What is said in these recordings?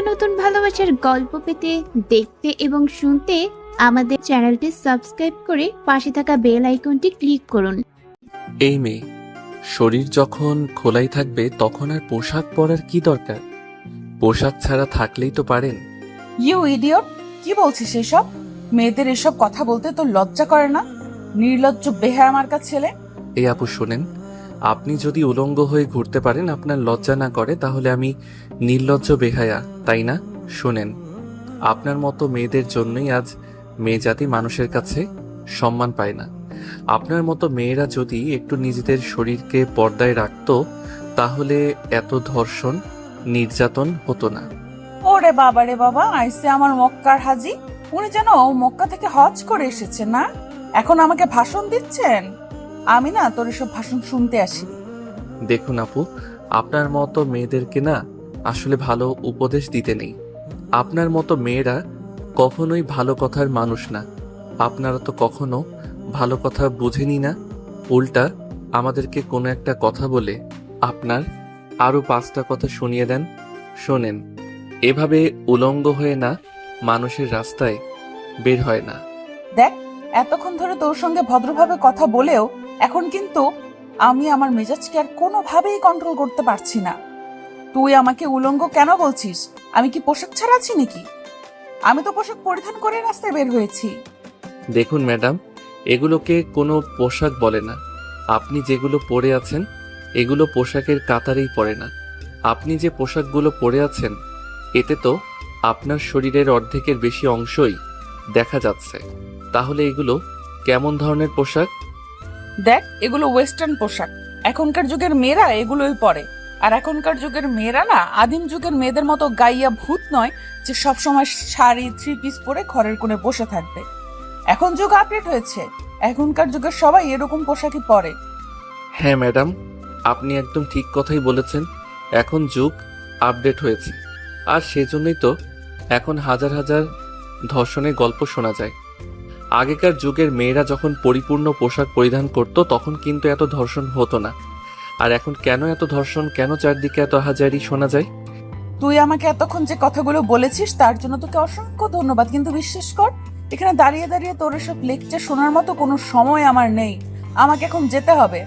নতুন ভালোবাসার গল্প পেতে, দেখতে এবং শুনতে আমাদের চ্যানেলটি সাবস্ক্রাইব করে পাশে থাকা বেল আইকনটি ক্লিক করুন। এই মেয়ে, শরীর যখন খোলাই থাকবে তখন আর পোশাক পরার কি দরকার? পোশাক ছাড়া থাকলেই তো পারেন। ইউ ইডিয়ট, কি বলছিস এসব? মেয়েদের এসব কথা বলতে তোর লজ্জা করে না? নির্লজ্জ বেহায়া মার্কা ছেলে। এই আপু শোনেন, আপনি যদি উলঙ্গ হয়ে ঘুরতে পারেন, আপনার লজ্জা না করে, তাহলে আমি নির্লজ্জ বেহায়া, তাই না? শোনেন, আপনার মতো মেয়েদের জন্যই আজ মেয়ে জাতি মানুষের কাছে সম্মান পায় না। আপনার মতো মেয়েরা যদি একটু নিজেদের শরীরকে পর্দায় রাখতো, তাহলে এত ধর্ষণ নির্যাতন হতো না। ওরে বাবা রে বাবা, আইসে আমার মক্কার হাজি। উনি যেন মক্কা থেকে হজ করে এসেছেন না, এখন আমাকে ভাষণ দিচ্ছেন। আমি না তোর এসব ভাষণ শুনতে আসি। দেখুন আপু, আপনার মতো মেয়েদেরকে না আসলে ভালো উপদেশ দিতে নেই। আপনার মতো মেয়েরা কখনোই ভালো কথার মানুষ না। আপনারা তো কখনো ভালো কথা বুঝেনি না, উল্টা আমাদেরকে কোনো একটা কথা বলে আপনার আরো 5টা কথা শুনিয়ে দেন। শোনেন, এভাবে উলঙ্গ হয়ে না মানুষের রাস্তায় বের হয় না। দেখ, এতক্ষণ ধরে তোর সঙ্গে ভদ্রভাবে কথা বলেও এখন কিন্তু আমি আমার মেজাজকে আর কোনোভাবেই কন্ট্রোল করতে পারছি না। তুই আমাকে উলঙ্গ কেন বলছিস? আমি কি পোশাক ছাড়া আছি নাকি? আমি তো পোশাক পরিধান করে রাস্তায় বের হয়েছি। দেখুন ম্যাডাম, এগুলোকে কোনো পোশাক বলে না। আপনি যেগুলো পরে আছেন এগুলো পোশাকের কাতারেই পড়ে না। আপনি যে পোশাকগুলো পরে আছেন এতে তো আপনার শরীরের অর্ধেকের বেশি অংশই দেখা যাচ্ছে। তাহলে এগুলো কেমন ধরনের পোশাক? দেখ, এগুলো ওয়েস্টার্ন পোশাক। এখনকার যুগের মেয়েরা এগুলোই পরে। আর এখনকার যুগের মেয়েরা না আদিম যুগের মেয়েদের মতো গাইয়া ভূত নয় যে সবসময় শাড়ি 3 পিস পরে ঘরের কোণে বসে থাকবে। এখন যুগ আপডেট হয়েছে, এখনকার যুগের সবাই এরকম পোশাকই পরে। হ্যাঁ ম্যাডাম, আপনি একদম ঠিক কথাই বলেছেন। এখন যুগ আপডেট হয়েছে, আর সেজন্যই তো এখন হাজার হাজার ধর্ষণের গল্প শোনা যায়। আগেকার যুগের মেয়েরা যখন পরিপূর্ণ পোশাক পরিধান করত তখন কিন্তু এত ধর্ষণ হতো না। আর এখন কেন এত ধর্ষণ, কেন চারদিকে এত হাজারি শোনা যায়? তুই আমাকে এতক্ষণ যে কথাগুলো বলেছিস তার জন্য তোকে অসংখ্য ধন্যবাদ, কিন্তু বিশ্বাস কর, এখানে দাঁড়িয়ে দাঁড়িয়ে তোর এসব লেকচার শোনার মতো কোনো সময় আমার নেই। আমাকে এখন যেতে হবে।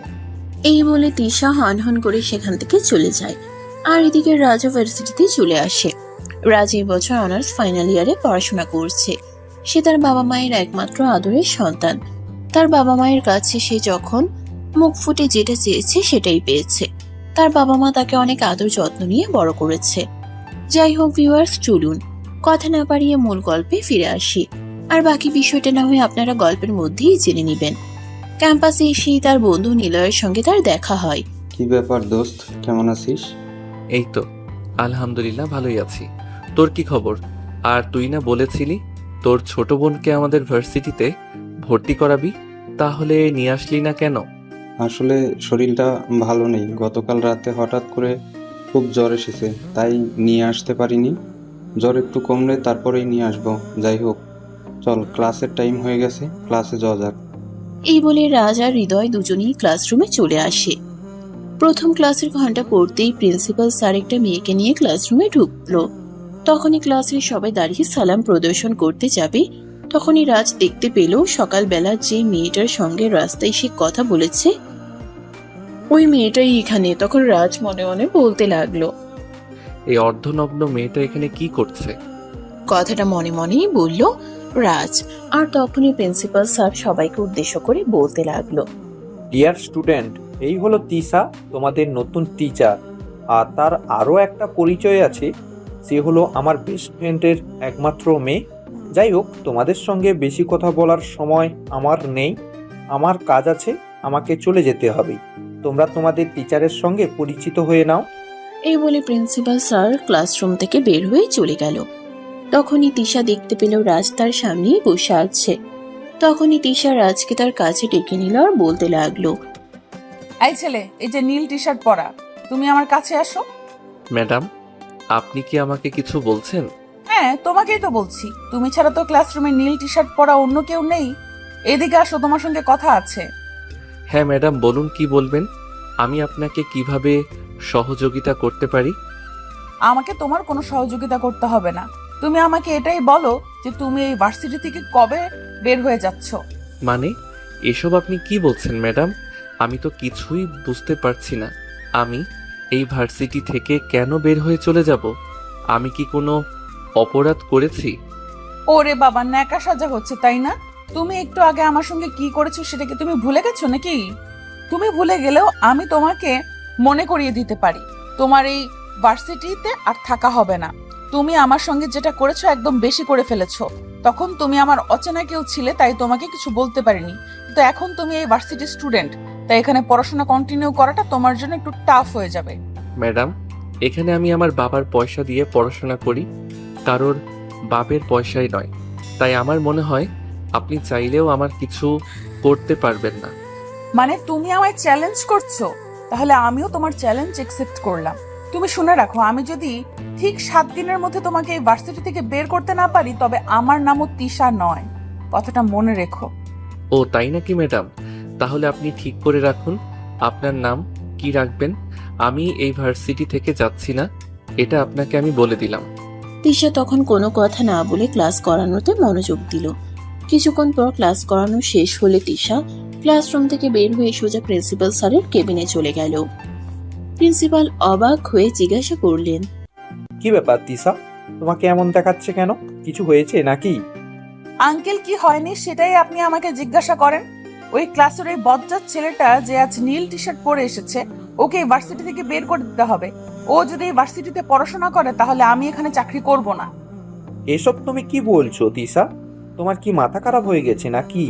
এই বলে তিশা হন করে সেখান থেকে চলে যায়। আর এদিকে রাজ ভার্সিটিতে চলে আসে। রাজ এই বছর অনার্স ফাইনাল ইয়ারে পড়াশোনা করছে। সে তার বাবা মায়ের একমাত্র আদরের সন্তান। তার বাবা মায়ের কাছে সে যখন মুখ ফুটে যেটা চেয়েছে সেটাই পেয়েছে। তার বাবা মা তাকে অনেক আদর যত্ন নিয়ে বড় করেছে। যাই হোক ভিউয়ার্স, চলুন কথা না বাড়িয়ে মূল গল্পে ফিরে আসি। আর বাকি বিষয়টা না হয়ে আপনারা গল্পের মধ্যেই জেনে নেবেন। ক্যাম্পাসে এসেই তার বন্ধু নিলয়ের সঙ্গে তার দেখা হয়। কি ব্যাপার দোস্ত, কেমন আছিস? এই তো আলহামদুলিল্লাহ ভালোই আছি। তোর কি খবর? আর তুই না বলেছিলি তোর ছোট বোনকে আমাদের ভার্সিটিতে ভর্তি করাবি, তাহলে নিয়ে আসলি না কেন? আসলে শরীরটা ভালো নেই, গতকাল রাতে হঠাৎ করে খুব জ্বর এসেছে, তাই নিয়ে আসতে পারিনি। জ্বর একটু কমলে তারপরেই নিয়ে আসবো। যাই হোক, চল, ক্লাসের টাইম হয়ে গেছে, ক্লাসে যাওয়া যাক। এই বলে রাজ আর হৃদয় দুজনেই ক্লাসরুমে চলে আসে। প্রথম ক্লাসের ঘন্টা পড়তেই প্রিন্সিপাল স্যার একটা মেয়েকে নিয়ে ক্লাসরুমে ঢুকলো। তখনই ক্লাসের সবাই দাঁড়িয়ে সালাম প্রদর্শন করতে যাবে, তখনই রাজ দেখতে পেল সকালবেলা যে মেয়েটার সঙ্গে রাস্তায় সে কথা বলেছে ওই মেয়েটাই এখানে। তখন রাজ মনে মনে বলতে লাগলো, এই অর্ধনগ্ন মেয়েটা এখানে কি করছে? কথাটা মনে মনেই বলল রাজ। আর তখনই প্রিন্সিপাল স্যার সবাইকে উদ্দেশ্য করে বলতে লাগলো, ডিয়ার স্টুডেন্ট, এই হলো তিশা, তোমাদের নতুন টিচার। আর তার আরও একটা পরিচয় আছে, সে হলো আমার বেস্ট ফ্রেন্ডের একমাত্র মেয়ে। যাই হোক, তোমাদের সঙ্গে বেশি কথা বলার সময় আমার নেই, আমার কাজ আছে, আমাকে চলে যেতে হবে। তোমরা তোমাদের টিচারের সঙ্গে পরিচিত হয়ে নাও। এই বলে প্রিন্সিপাল স্যার ক্লাসরুম থেকে বের হয়ে চলে গেল। তখনই তিশা দেখতে পেল রাজ তার সামনেই বসে আছে। তখনই তিশা রাজকে তার কাছে ডেকে নিল আর বলতে লাগলো, এই ছেলে, এই যে নীল টি শার্ট পরা, তুমি আমার কাছে আসো। ম্যাডাম, আপনি কি আমাকে কিছু বলছেন? হ্যাঁ, তোমাকেই তো বলছি। তুমি ছাড়া তো ক্লাসরুমে নীল টি শার্ট পরা অন্য কেউ নেই। এদিকে আসো, তোমার সঙ্গে কথা আছে। হ্যাঁ ম্যাডাম, বলুন কি বলবেন। আমি আপনাকে কিভাবে সহযোগিতা করতে পারি? আমাকে তোমার কোনো সহযোগিতা করতে হবে না। তুমি আমাকে এটাই বলো যে তুমি এই ভার্সিটি থেকে কবে বের হয়ে যাচ্ছ। মানে এসব আপনি কি বলছেন ম্যাডাম? আমি তো কিছুই বুঝতে পারছি না। আমি এই ভার্সিটি থেকে কেন বের হয়ে চলে যাব? আমি কি কোনো অপরাধ করেছি? ওরে বাবা, ন্যাকা সাজা হচ্ছে তাই না? তুমি একটু আগে আমার সঙ্গে কি করেছো সেটা কি তুমি ভুলে গেছো নাকি? তুমি ভুলে গেলেও আমি তোমাকে মনে করিয়ে দিতে পারি, তোমার এই ভার্সিটিতে আর থাকা হবে না। তুমি আমার সঙ্গে যেটা করেছো একদম বেশি করে ফেলেছো। তখন তুমি আমার অচেনা কেউ ছিলে, তাই তোমাকে কিছু বলতে পারিনি। তো এখন তুমি এই ভার্সিটি স্টুডেন্ট, তাই এখানে পড়াশোনা কন্টিনিউ করাটা তোমার জন্য একটু টাফ হয়ে যাবে। ম্যাডাম, এখানে আমি আমার বাবার পয়সা দিয়ে পড়াশোনা করি, কারোর বাপের পয়সাই নয়। তাই আমার মনে হয় আপনি চাইলেও আমার কিছু করতে পারবেন না। মানে তুমি আমায় চ্যালেঞ্জ করছো? তাহলে আমিও তোমার চ্যালেঞ্জ একসেপ্ট করলাম। তুমি শুনে রাখো, আমি যদি ঠিক 7 দিনের মধ্যে তোমাকে এই ভার্সিটি থেকে বের করতে না পারি, তবে আমার নামও তিশা নয়। কথাটা মনে রেখো। ও তাই নাকি ম্যাডাম? তাহলে আপনি ঠিক করে রাখুন আপনার নাম কি রাখবেন। আমি এই ভার্সিটি থেকে যাচ্ছি না, এটা আপনাকে আমি বলে দিলাম। তিশা তখন কোনো কথা না বলে ক্লাস করানোতে মনোযোগ দিল। কিছুক্ষণ পর ক্লাস করানো শেষ হলে তিশা ক্লাসরুম থেকে বের হয়ে সোজা প্রিন্সিপাল স্যারের কেবিনে চলে গেল। প্রিন্সিপাল অবাক হয়ে জিজ্ঞাসা করলেন, কি ব্যাপার তিশা, তোমাকে এমন দেখাচ্ছে কেন? কিছু হয়েছে নাকি? আঙ্কেল, কি হয়নি সেটাই আপনি আমাকে জিজ্ঞাসা করেন? ওই ক্লাসের ওই বজ্জাত ছেলেটা যে আজ নীল টি শার্ট পরে এসেছে, ওকে এই ভার্সিটি থেকে বের করে দিতে হবে। ও যদি এই ভার্সিটিতে পড়াশোনা করে তাহলে আমি এখানে চাকরি করব না। এসব তুমি কি বলছো তিশা? তোমার কি মাথা খারাপ হয়ে গেছে নাকি?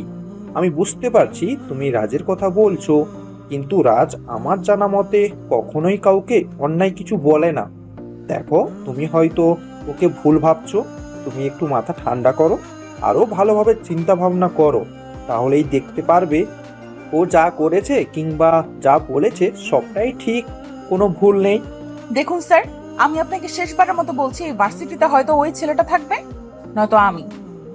আমি বুঝতে পারছি তুমি রাজের কথা বলছো, কিন্তু রাজ আমার জানা মতে কখনোই কাউকে অন্যায় কিছু বলে না। দেখো, তুমি হয়তো ওকে ভুল ভাবছো। তুমি একটু মাথা ঠান্ডা করো, আরো ভালোভাবে চিন্তা ভাবনা করো, তাহলেই দেখতে পারবে ও যা করেছে কিংবা যা বলেছে সবটাই ঠিক, কোনো ভুল নেই। দেখুন স্যার, আমি আপনাকে শেষবারের মতো বলছি, এই ভার্সিটিতে হয়তো ওই ছেলেটা থাকবে, নয়তো আমি।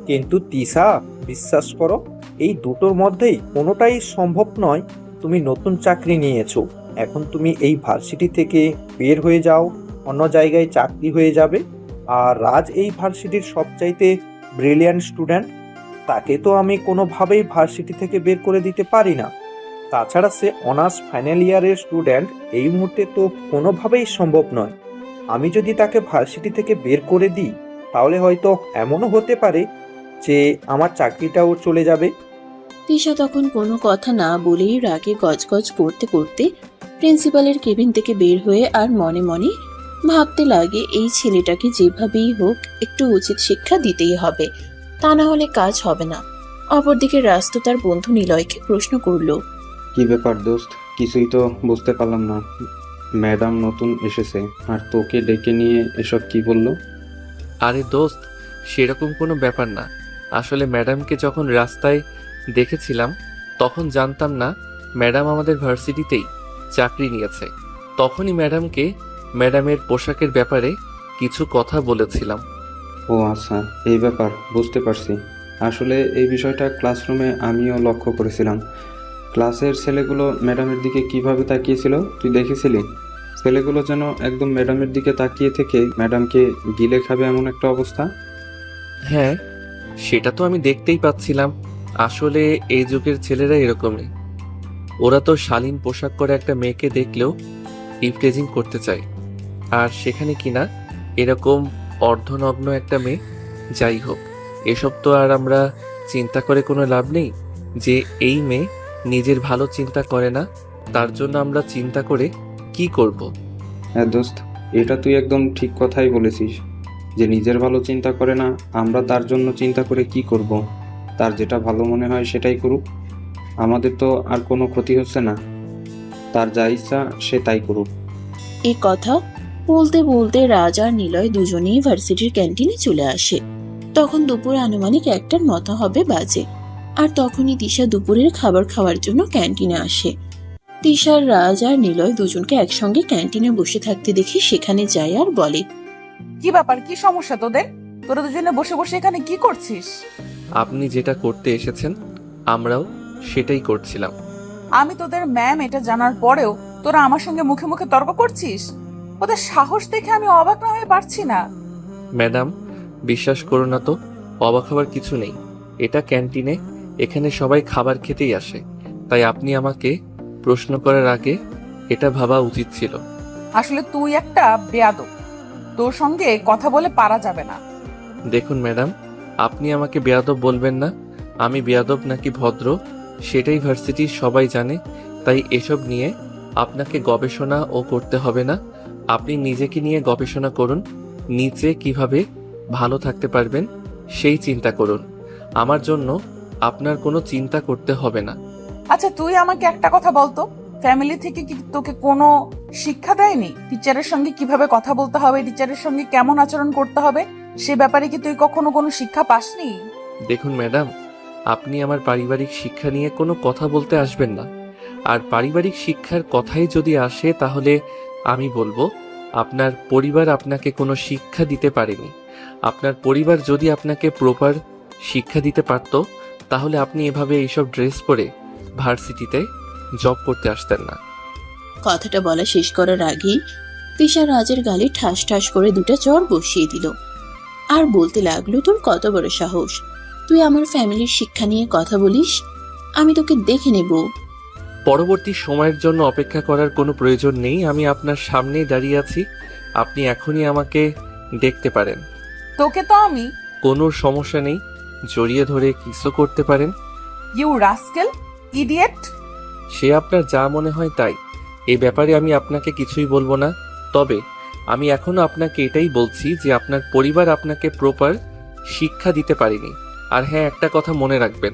কিন্তু তিশা, বিশ্বাস করো, এই দুটোর মধ্যেই কোনোটাই সম্ভব নয়। তুমি নতুন চাকরি নিয়েছো, এখন তুমি এই ভার্সিটি থেকে বের হয়ে যাও, অন্য জায়গায় চাকরি হয়ে যাবে। আর রাজ এই ভার্সিটির সবচাইতে ব্রিলিয়ান্ট স্টুডেন্ট, তাকে তো আমি কোনোভাবেই ভার্সিটি থেকে বের করে দিতে পারি না। তাছাড়া সে অনার্স ফাইনাল ইয়ারের স্টুডেন্ট, এই মুহূর্তে তো কোনোভাবেই সম্ভব নয়। আমি যদি তাকে ভার্সিটি থেকে বের করে দিই, তাহলে হয়তো এমনও হতে পারে যে আমার চাকরিটাও চলে যাবে। তিশা তখন কোনো কথা না বলেই রাগে গজগজ করতে করতে প্রিন্সিপালের কেবিন থেকে বের হয়ে আর মনে মনে ভাবতে লাগে, এই ছেলেটাকে যেভাবেই হোক একটু উচিত শিক্ষা দিতেই হবে, তা না হলে কাজ হবে না। অপরদিকে রাজ তো তার বন্ধু নিলয়কে প্রশ্ন করলো, কি ব্যাপার দোস্ত? কিছুই তো বুঝতে পারলাম না। ম্যাডাম নতুন এসেছে আর তোকে ডেকে নিয়ে এসব কি বললো? আরে দোস্ত, সেরকম কোনো ব্যাপার না। আসলে ম্যাডামকে যখন রাস্তায় দেখেছিলাম তখন জানতাম না ম্যাডাম আমাদের ভার্সিটিতেই চাকরি নিয়েছে। তখনই ম্যাডামকে ম্যাডামের পোশাকের ব্যাপারে কিছু কথা বলেছিলাম। ও আচ্ছা, এই ব্যাপার, বুঝতে পারছি। আসলে এই বিষয়টা ক্লাসরুমে আমিও লক্ষ্য করেছিলাম। ক্লাসের ছেলেগুলো ম্যাডামের দিকে কিভাবে তাকিয়েছিল তুই দেখেছিলি? ছেলেগুলো যেন একদম ম্যাডামের দিকে তাকিয়ে থেকে ম্যাডামকে গিলে খাবে এমন একটা অবস্থা। হ্যাঁ, সেটা তো আমি দেখতেই পাচ্ছিলাম। আসলে এই যুগের ছেলেরা এরকমই। ওরা তো শালীন পোশাক করে একটা মেয়েকে দেখলেও ইভটেজিং করতে চায়, আর সেখানে কিনা এরকম অর্ধনগ্ন একটা মেয়ে। যাই হোক, এসব তো আর আমরা চিন্তা করে কোনো লাভ নেই যে এই মেয়ে নিজের ভালো চিন্তা করে না, তার জন্য আমরা চিন্তা করে কি করব। হ্যাঁ দোস্ত, এটা তুই একদম ঠিক কথাই বলেছিস যে নিজের ভালো চিন্তা করে না, আমরা তার জন্য চিন্তা করে কি করব। তার যেটা ভালো মনে হয় সেটাই করুক, আমাদের তো আর কোনো ক্ষতি হচ্ছে না। তার যা ইচ্ছা সে তাই করুক। এ কথা বলতে বলতে রাজ আর নিলয় দুজনেই ভার্সিটির ক্যান্টিনে চলে আসে। তখন দুপুর আনুমানিক 1টার মতো হবে বাজে, আর তখনই তিশা দুপুরের খাবার খাওয়ার জন্য ক্যান্টিনে আসে। তিশার রাজ আর নিলয় দুজনকে একসঙ্গে ক্যান্টিনে বসে থাকতে দেখে সেখানে যায় আর বলে, কি ব্যাপার, কি সমস্যা তোদের? তোরা দুজনে বসে বসে এখানে কি করছিস? আপনি যেটা করতে এসেছেন আমরাও সেটাই করছিলাম। আমি তোদের ম্যাম এটা জানার পরেও তোরা আমার সঙ্গে মুখে মুখে তর্ক করছিস? ওদের সাহস দেখে আমি অবাক না হয়ে পারছি না। ম্যাডাম, বিশ্বাস করো না তো, অবাক হওয়ার কিছু নেই। এটা ক্যান্টিনে, এখানে সবাই খাবার খেতেই আসে। তাই আপনি আমাকে প্রশ্ন করার আগে এটা ভাবা উচিত ছিল। আসলে তুই একটা বেয়াদব, তোর সঙ্গে কথা বলে পারা যাবে না। দেখুন ম্যাডাম, আপনি আমাকে বেয়াদব বলবেন না। আমি বেয়াদব নাকি ভদ্র সেটাই ভার্সিটির সবাই জানে। তাই এসব নিয়ে আপনাকে গবেষণাও করতে হবে না। আপনি নিজেকে নিয়ে গবেষণা করুন, নিচে কিভাবে ভালো থাকতে পারবেন সেই চিন্তা করুন। আমার জন্য আপনার কোনো চিন্তা করতে হবে না। আচ্ছা, তুই আমাকে একটা কথা বলতো, ফ্যামিলি থেকে কি তোকে কোনো শিক্ষা দেয়নি? টিচারের সঙ্গে কিভাবে কথা বলতে হবে, টিচারের সঙ্গে কেমন আচরণ করতে হবে, সে ব্যাপারে কি তুই কখনো কোনো শিক্ষা পাসনি? দেখুন ম্যাডাম, আপনি আমার পারিবারিক শিক্ষা নিয়ে কোনো কথা বলতে আসবেন না। আর পারিবারিক শিক্ষার কথাই যদি আসে তাহলে আমি বলবো আপনার পরিবার আপনাকে কোনো শিক্ষা দিতে পারেনি। আপনার পরিবার যদি আপনাকে প্রপার শিক্ষা দিতে পারত তাহলে আপনি এভাবে এইসব ড্রেস পরে ভার্সিটিতে জব করতে আসতেন না। কথাটা বলা শেষ করার আগেই তিশা রাজের গালে ঠাস ঠাস করে দুটো চড় বসিয়ে দিল আর বলতে লাগলো, তোর কত বড় সাহস, তুই আমার ফ্যামিলির শিক্ষা নিয়ে কথা বলিস? আমি তোকে দেখে নেব। পরবর্তী সময়ের জন্য অপেক্ষা করার কোনো প্রয়োজন নেই। আমি আপনার সামনেই দাঁড়িয়ে আছি, আপনি এখনই আমাকে দেখতে পারেন। তোকে তো আমি কোনো সমস্যা নেই, জড়িয়ে ধরে কিসও করতে পারেন। You rascal, idiot. সে আপনার যা মনে হয় তাই, এই ব্যাপারে আমি আপনাকে কিছুই বলবো না। তবে আমি এখনো আপনাকে এটাই বলছি যে আপনার পরিবার আপনাকে প্রপার শিক্ষা দিতে পারেনি। আর হ্যাঁ, একটা কথা মনে রাখবেন,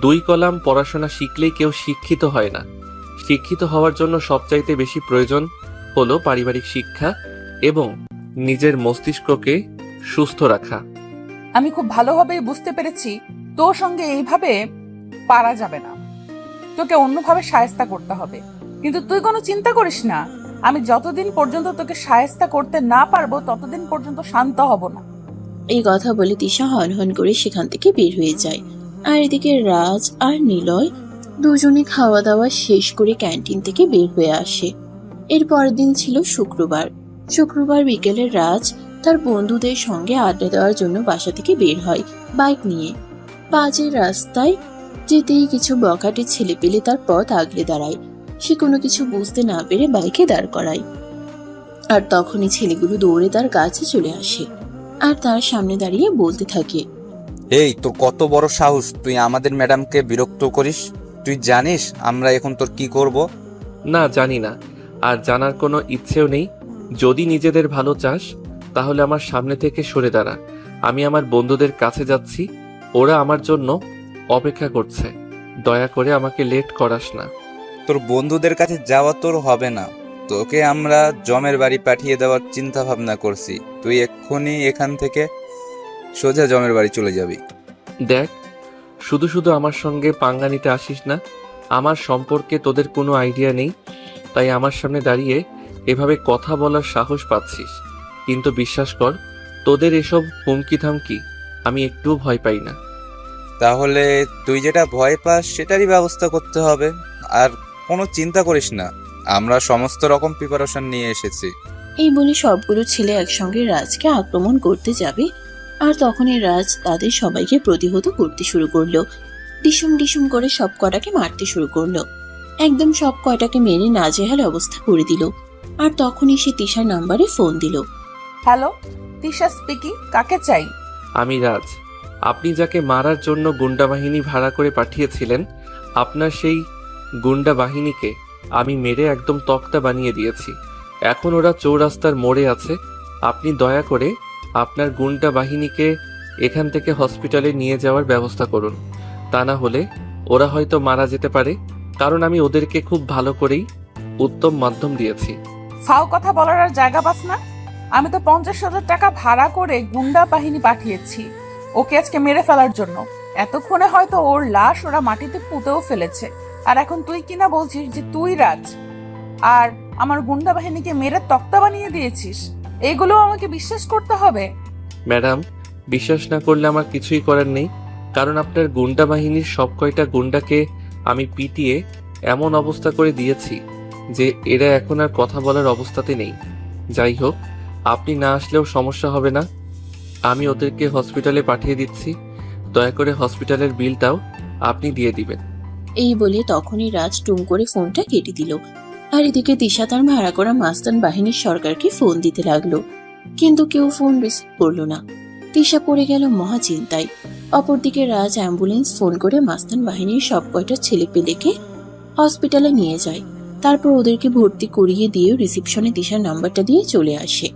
2 কলাম পড়াশোনা শিখলেই কেউ শিক্ষিত হয় না। শিক্ষিত হওয়ার জন্য সবচাইতে বেশি প্রয়োজন হলো পারিবারিক শিক্ষা এবং নিজের মস্তিষ্ককে সুস্থ রাখা। আমি খুব ভালোভাবেই বুঝতে পেরেছি তোর সঙ্গে এইভাবে পারা যাবে না, তোকে অন্যভাবে শায়েস্তা করতে হবে। কিন্তু তুই কোনো চিন্তা করিস না, আমি যতদিন পর্যন্ত তোকে শায়েস্তা করতে না পারবো ততদিন পর্যন্ত শান্ত হব না। এই কথা বলে তিশা হনহন করে সেখান থেকে বের হয়ে যায়। আর এদিকে রাজ আর নিলয় দুজনে খাওয়া দাওয়া শেষ করে ক্যান্টিন থেকে বের হয়ে আসে। এর পরের দিন ছিল শুক্রবার। শুক্রবার বিকেলে রাজ তার বন্ধুদের সঙ্গে আড্ডা দেওয়ার জন্য বাসা থেকে বের হয় বাইক নিয়ে। বাজে রাস্তায় যেতেই কিছু বখাটে ছেলে পেলে তার পথ আগলে দাঁড়ায়। সে কোনো কিছু বুঝতে না পেরে বাইকে দাঁড় করায়। আর তখনই ছেলেগুলো দৌড়ে তার কাছে চলে আসে আর তার সামনে দাঁড়িয়ে বলতে থাকে, এই তোর কত বড় সাহস, তুই আমাদের ম্যাডামকে বিরক্ত করিস? তুই জানিস আমরা এখন তোর কি করব? না, জানি না, আর জানার কোনো ইচ্ছেও নেই। যদি নিজেদের ভালো চাস তাহলে আমার সামনে থেকে সরে দাঁড়া। আমি আমার বন্ধুদের কাছে যাচ্ছি, ওরা আমার জন্য অপেক্ষা করছে। দয়া করে আমাকে লেট করাস না। তোর বন্ধুদের কাছে যাওয়া তোর হবে না, তোকে আমরা জমের বাড়ি পাঠিয়ে দেওয়ার চিন্তা ভাবনা করছি। তুই এক্ষুনি এখান থেকে সোজা জমের বাড়ি চলে যাবি। দেখ, শুধু শুধু আমার সঙ্গে পাঙ্গা নিতে আসিস না। আমার সম্পর্কে তোদের কোনো আইডিয়া নেই, তাই আমার সামনে দাঁড়িয়ে এভাবে কথা বলার সাহস পাচ্ছিস। কিন্তু বিশ্বাস কর, তোদের এসব হুমকি থামকি আমি একটুও ভয় পাই না। তাহলে তুই যেটা ভয় পাস সেটারই ব্যবস্থা করতে হবে। আর কোনো চিন্তা করিস না, আমরা সমস্ত রকম প্রিপারেশন নিয়ে এসেছি। এই বলে সবগুলো ছেলে একসঙ্গে রাজকে আক্রমণ করতে যাবে। আর তখনই রাজ তাদের সবাইকে প্রতিহত করতে শুরু করলো। ডিসুম ডিসুম করে সব কটাকে মারতে শুরু করলো। একদম সব কয়টাকে মেরে নাজেহাল অবস্থা করে দিল। আর তখনই সে তিশার নাম্বারে ফোন দিল। হ্যালো, তিশা স্পিকিং, কাকে চাই? আমি রাজ। আপনি যাকে মারার জন্য গুন্ডা বাহিনী ভাড়া করে পাঠিয়েছিলেন, আপনার সেই গুন্ডা বাহিনীকে আমি মেরে একদম তক্তা বানিয়ে দিয়েছি। এখন ওরা চৌরাস্তার মোড়ে আছে। আপনি দয়া করে আপনার গুন্ডা বাহিনীকে এখান থেকে হসপিটালে নিয়ে যাওয়ার ব্যবস্থা করুন। তা না হলে ওরা হয়তো মারা যেতে পারে, কারণ আমি ওদেরকে খুব ভালো করেই উত্তম মাধ্যম দিয়েছি। ফাও কথা বলার আর জায়গা পাস না? আমি তো 50,000 টাকা ভাড়া করে গুন্ডা বাহিনী পাঠিয়েছি ওকে আজকে মেরে ফেলার জন্য। এতক্ষণে হয়তো ওর লাশ ওরা মাটিতে পুঁতেও ফেলেছে। আর এখন তুই কিনা বলছিস যে তুই রাজ আর আমার গুন্ডা বাহিনীকে মেরে তক্তা বানিয়ে দিয়েছিস? এগুলো আমাকে বিশ্বাস করতে হবে? ম্যাডাম, বিশ্বাস না করলে আমার কিছুই করার নেই, কারণ আপনার গুন্ডা বাহিনীর সব কয়টা গুন্ডাকে আমি পিটিয়ে এমন অবস্থা করে দিয়েছি যে এরা এখন আর কথা বলার অবস্থাতে নেই। যাই হোক, আপনি না আসলেও সমস্যা হবে না। আমি ওদেরকে হসপিটালে পাঠিয়ে দিচ্ছি। দয়া করে হসপিটালের বিলটাও আপনি দিয়ে দিবেন। এই বলে তখনই রাজ টুং করে ফোনটা কেটে দিল। আর এদিকে তিশা তার ভাড়া করা মাস্তান বাহিনীর সরকারকে ফোন দিতে লাগলো, কিন্তু কেউ ফোন রিসিভ করলো না। তিশা পড়ে গেল মহা চিন্তায়। অপরদিকে রাজ অ্যাম্বুলেন্স ফোন করে মাস্তান বাহিনীর সব কয়টা ছেলেপেলেকে হসপিটালে নিয়ে যায়। তারপর ওদেরকে ভর্তি করিয়ে দিয়ে রিসিপশনে তিশার নাম্বারটা দিয়ে চলে আসে।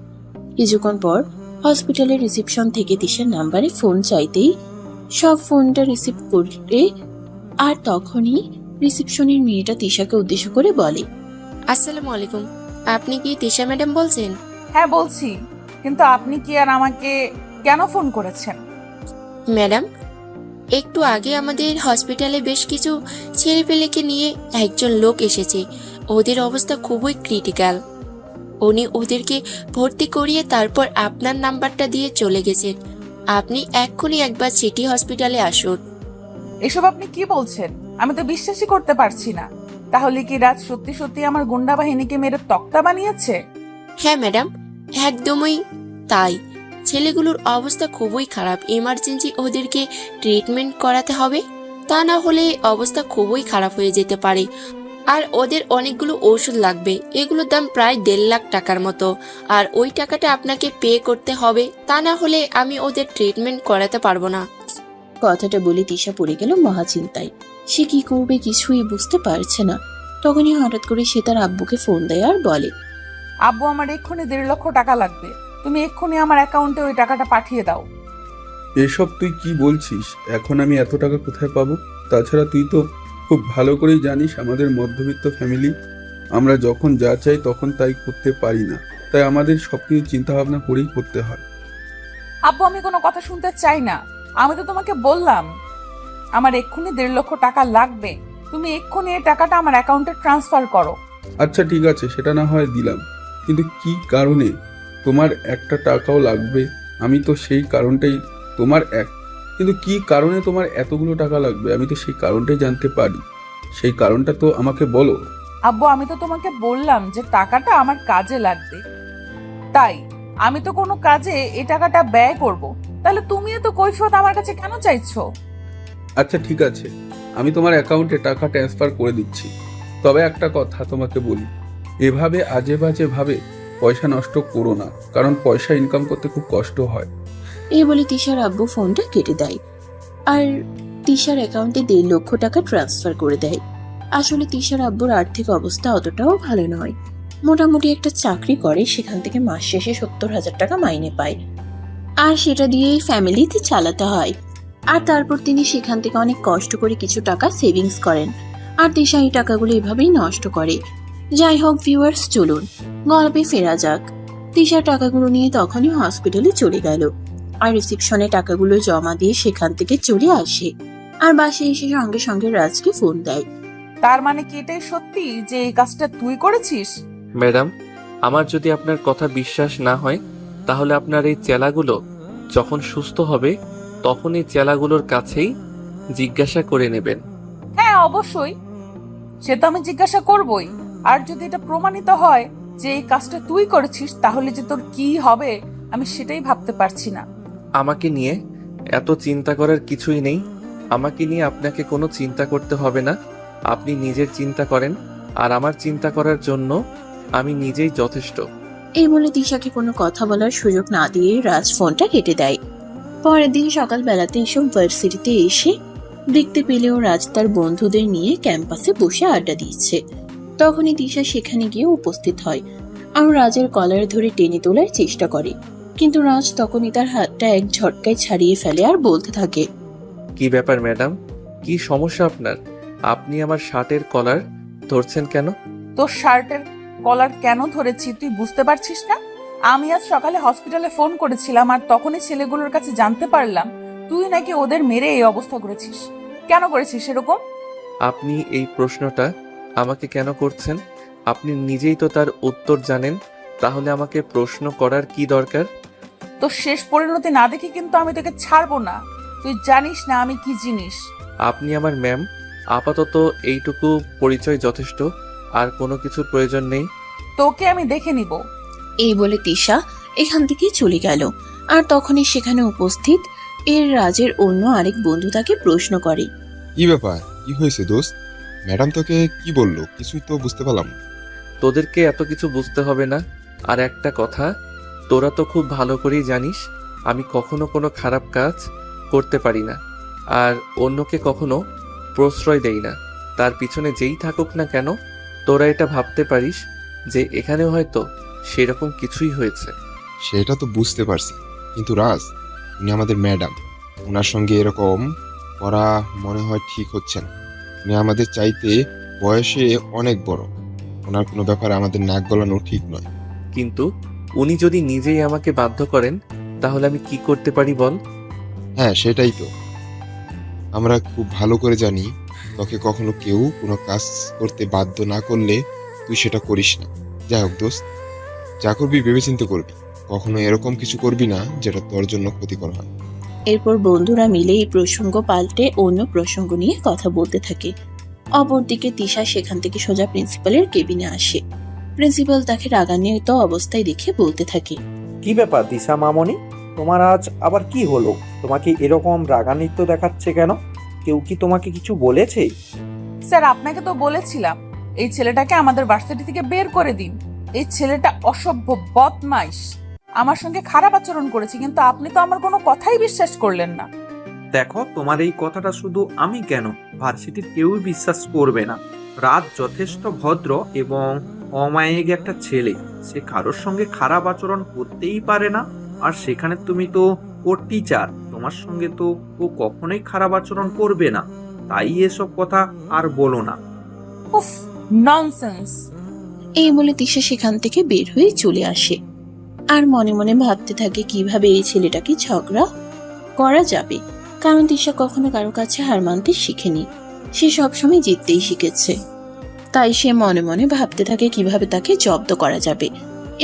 কিছুক্ষণ পর হসপিটালের রিসিপশন থেকে তিশার নাম্বারে ফোন চাইতেই সব ফোনটা রিসিভ করে, আর তখনই রিসিপশনের মেয়েটা তিশাকে উদ্দেশ্য করে বলে, আসসালামু আলাইকুম, আপনি কি তিশা ম্যাডাম বলছেন? হ্যাঁ বলছি, কিন্তু আপনি কি আর আমাকে কেন ফোন করেছেন? ম্যাডাম, একটু আগে আমাদের হসপিটালে বেশ কিছু ছেলেপেলেকে নিয়ে একজন লোক এসেছে। ওদের অবস্থা খুবই ক্রিটিক্যাল। উনি ওদেরকে ভর্তি করিয়ে তারপর আপনার নাম্বারটা দিয়ে চলে গেছেন। আপনি এক্ষুনি একবার সিটি হসপিটালে আসুন। এসব আপনি কি বলছেন? আমি তো বিশ্বাসই করতে পারছি না। তাহলে কি রাজ সত্যি সত্যি আমার গুন্ডা বাহিনীকে মেরে তক্তা বানিয়েছে? হ্যাঁ ম্যাডাম, একদমই তাই। ছেলেগুলোর অবস্থা খুবই খারাপ। ইমার্জেন্সি ওদেরকে ট্রিটমেন্ট করাতে হবে, তা না হলে অবস্থা খুবই খারাপ হয়ে যেতে পারে। আর ওদের অনেকগুলো ওষুধ লাগবে, এগুলোর দাম প্রায় 1.5 লাখ টাকার মতো। আর ওই টাকাটা আপনাকে পে করতে হবে, তা না হলে আমি ওদের ট্রিটমেন্ট করাতে পারবো না। কথাটা বলে তিশা পড়ে গেল মহা চিন্তায়। সে কি করবে কিছুই বুঝতে পারছে না। তখনই হঠাৎ করে সে তার আব্বুকে ফোন দেয় আর বলে, আব্বু, আমার এক্ষুনি 1.5 লক্ষ টাকা লাগবে। তুমি এক্ষুনি আমার অ্যাকাউন্টে ওই টাকাটা পাঠিয়ে দাও। এসব তুই কি বলছিস? এখন আমি এত টাকা কোথায় পাবো? তাছাড়া তুই তো খুব ভালো করেই জানিস আমাদের মধ্যবিত্ত ফ্যামিলি, আমরা যখন যা চাই তখন তাই করতে পারি না। তাই আমাদের সবকিছু চিন্তা ভাবনা করেই করতে হয়। আব্বু, আমি কোনো কথা শুনতে চাই না। আমি তো তোমাকে বললাম আমার এক্ষুনি 1.5 লক্ষ টাকা লাগবে। তুমি এক্ষুনি এই টাকাটা আমার অ্যাকাউন্টে ট্রান্সফার করো। আচ্ছা ঠিক আছে, সেটা না হয় দিলাম, কিন্তু কি কারণে তোমার একটা টাকাও লাগবে? আমি তো সেই কারণটাই কিন্তু কি কারণে তোমার এতগুলো টাকা লাগবে আমি তো সেই কারণটাই জানতে পারি। সেই কারণটা তো আমাকে বলো। আব্বু, আমি তো তোমাকে বললাম যে টাকাটা আমার কাজে লাগবে, তাই আমি তো কোনো কাজে এই টাকাটা ব্যয় করব। তাহলে তুমি এত কৈফিয়ত আমার কাছে কেন চাইছো? আচ্ছা ঠিক আছে, আমি তোমার অ্যাকাউন্টে টাকা ট্রান্সফার করে দিচ্ছি। তবে একটা কথা তোমাকে বলি, এভাবে আজে বাজে ভাবে পয়সা নষ্ট করো না, কারণ পয়সা ইনকাম করতে খুব কষ্ট হয়। এই বলে তিশার আব্বু ফোনটা কেটে দেয় আর তিশার অ্যাকাউন্টে 1.5 লক্ষ টাকা ট্রান্সফার করে দেয়। আসলে তিশার আব্বুর আর্থিক অবস্থা অতটাও ভালো নয়। মোটামুটি একটা চাকরি করে, সেখান থেকে মাস শেষে 70,000 টাকা মাইনে পায়, আর সেটা দিয়েই ফ্যামিলিতে চালাতে হয়। আর তারপর তিনি সেখান থেকে অনেক কষ্ট করে কিছু টাকা সেভিংস করেন, আর তিশা এই টাকাগুলো এভাবেই নষ্ট করে। যাই হোক ভিউয়ার্স, চলুন গল্পে ফেরা যাক। তিশা টাকাগুলো নিয়ে তখনই হসপিটালে চলে গেল আর রিসিপশনে টাকাগুলো জমা দিয়ে সেখান থেকে চলে আসে। আর বাসে এসে সঙ্গে সঙ্গে রাজকে ফোন দেয়। তার মানে কি এটাই সত্যি যে এই কাজটা তুই করেছিস? ম্যাডাম, আমার যদি আপনার কথা বিশ্বাস না হয় তাহলে আপনার এই চেলাগুলো যখন সুস্থ হবে তখন এই চেলাগুলোর কাছেই জিজ্ঞাসা করে নেবেন। হ্যাঁ অবশ্যই, সে তো আমি জিজ্ঞাসা করবই। আর যদি এটা প্রমাণিত হয় যে এই কাজটা তুই করেছিস, তাহলে যে তোর কি হবে আমি সেটাই ভাবতে পারছি না। আমাকে নিয়ে এত চিন্তা করার কিছুই নেই। আমাকে নিয়ে আপনাকে কোনো চিন্তা করতে হবে না। আপনি নিজের চিন্তা করেন, আর আমার চিন্তা করার জন্য আমি নিজেই যথেষ্ট। এই বলে তিশাকে কোনো কথা বলার সুযোগ না দিয়ে রাজ ফোনটা কেটে দেয়। পরের দিন সকালবেলাতে এসব ভার্সিটিতে এসে দেখতে পেলেও রাজ তার বন্ধুদের নিয়ে ক্যাম্পাসে বসে আড্ডা দিচ্ছে। তখনই তিশা সেখানে গিয়ে উপস্থিত হয় আর রাজের কলার ধরে টেনে তোলার চেষ্টা করে, কিন্তু রাজ তখনই তার হাতটা এক ঝটকায় ছাড়িয়ে ফেলে আর বলতে থাকে, কি ব্যাপার ম্যাডাম, কি সমস্যা আপনার? আপনি আমার শার্টের কলার ধরছেন কেন? তোর শার্টের কলার কেন ধরেছি তুই বুঝতে পারছিস না? আমি আজ সকালে হসপিটালে ফোন করেছিলাম, আর তখনই ছেলেগুলোর কাছে জানতে পারলাম তুই নাকি ওদের মেরে এই অবস্থা করেছিস। কেন করেছিস এরকম? আপনি এই প্রশ্নটা আমাকে কেন করছেন? আপনি নিজেই তো তার উত্তর জানেন, তাহলে আমাকে প্রশ্ন করার কি দরকার? তোর শেষ পরিণতি না দেখে কিন্তু আমি তোকে ছাড়বো না। তুই জানিস না আমি কি জিনিস। আপনি আমার ম্যাম, আপাতত এইটুকু পরিচয় যথেষ্ট, আর কোনো কিছুর প্রয়োজন নেই। তোকে আমি দেখে নিব। এই বলে তিশা এখান থেকে চলে গেল। আর তখনই সেখানে উপস্থিত এর রাজের অন্য আরেক বন্ধু তাকে প্রশ্ন করে। কি ব্যাপার, কি হয়েছে দোস্ত? ম্যাডাম তোকে কি বললো? কিছুই তো বুঝতে পারলাম না। তোদেরকে এত কিছু বুঝতে হবে না। আর একটা কথা, তোরা তো খুব ভালো করেই জানিস আমি কখনো কোনো খারাপ কাজ করতে পারি না, আর অন্যকে কখনো প্রশ্রয় দেই না। তার পিছনে যেই থাকুক না কেন, তোরা এটা ভাবতে পারিস যে এখানে হয়তো সেরকম কিছুই হয়েছে। সেটা তো বুঝতে পারছি, কিন্তু রাজ, উনি আমাদের ম্যাডাম, ওনার সঙ্গে এরকম করা মনে হয় ঠিক হচ্ছে না। উনি আমাদের চাইতে বয়সে অনেক বড়, ওনার কোনো ব্যাপারে আমাদের নাক গলানো ঠিক নয়। কিন্তু উনি যদি নিজেই আমাকে বাধ্য করেন, তাহলে আমি কি করতে পারি বল? হ্যাঁ, সেটাই তো। আমরা খুব ভালো করে জানি তোকে কখনো কেউ কোনো কাজ করতে বাধ্য না করলে তুই সেটা করিস না। যাই হোক দোস্ত, যা করবি ভেবেচিন্তে করবি, কখনো এরকম কিছু করবি না যেটা তোর জন্য ক্ষতিকর হয়। এরপর বন্ধুরা মিলে এই প্রসঙ্গ পাল্টে অন্য প্রসঙ্গ নিয়ে কথা বলতে থাকে। অপরদিকে তিশা সেখান থেকে সোজা প্রিন্সিপালের কেবিনে আসে। প্রিন্সিপাল তাকে রাগান্বিত অবস্থায় দেখে বলতে থাকে। কি ব্যাপার দিশা মামনি, তোমার আজ আবার কি হলো? তোমাকে এরকম রাগান্বিত দেখাচ্ছে কেন? কেউ কি তোমাকে কিছু বলেছে? স্যার, আপনাকে তো বলেছিলাম এই ছেলেটাকে আমাদের ভার্সিটি থেকে বের করে দিন। এই ছেলেটা অসভ্য, বদমাইশ, আমার সঙ্গে খারাপ আচরণ করেছে, কিন্তু আপনি তো আমার কোনো কথাই বিশ্বাস করলেন না। দেখো, তোমার এই কথাটা শুধু আমি কেন, ভার্সিটির কেউই বিশ্বাস করবে না। রাজ যথেষ্ট ভদ্র এবং অমায়িক একটা ছেলে, সে কারোর সঙ্গে খারাপ আচরণ করতেই পারে না। আর সেখানে তুমি তো ওর টিচার, তোমার সঙ্গে তো ও কখনোই খারাপ আচরণ করবে না। তাই এসব কথা আর বলো না। উফ, ননসেন্স। এই বলে তিশা সেখান থেকে বের হয়ে চলে আসে। আর মনে মনে ভাবতে থাকে কিভাবে এই ছেলেটাকে ঝগড়া করা যাবে, কারণ তিশা কখনো কারো কাছে হার মানতে শিখেনি, সে সবসময় জিততেই শিখেছে। তাই সে মনে মনে ভাবতে থাকে কিভাবে তাকে জব্দ করা যাবে।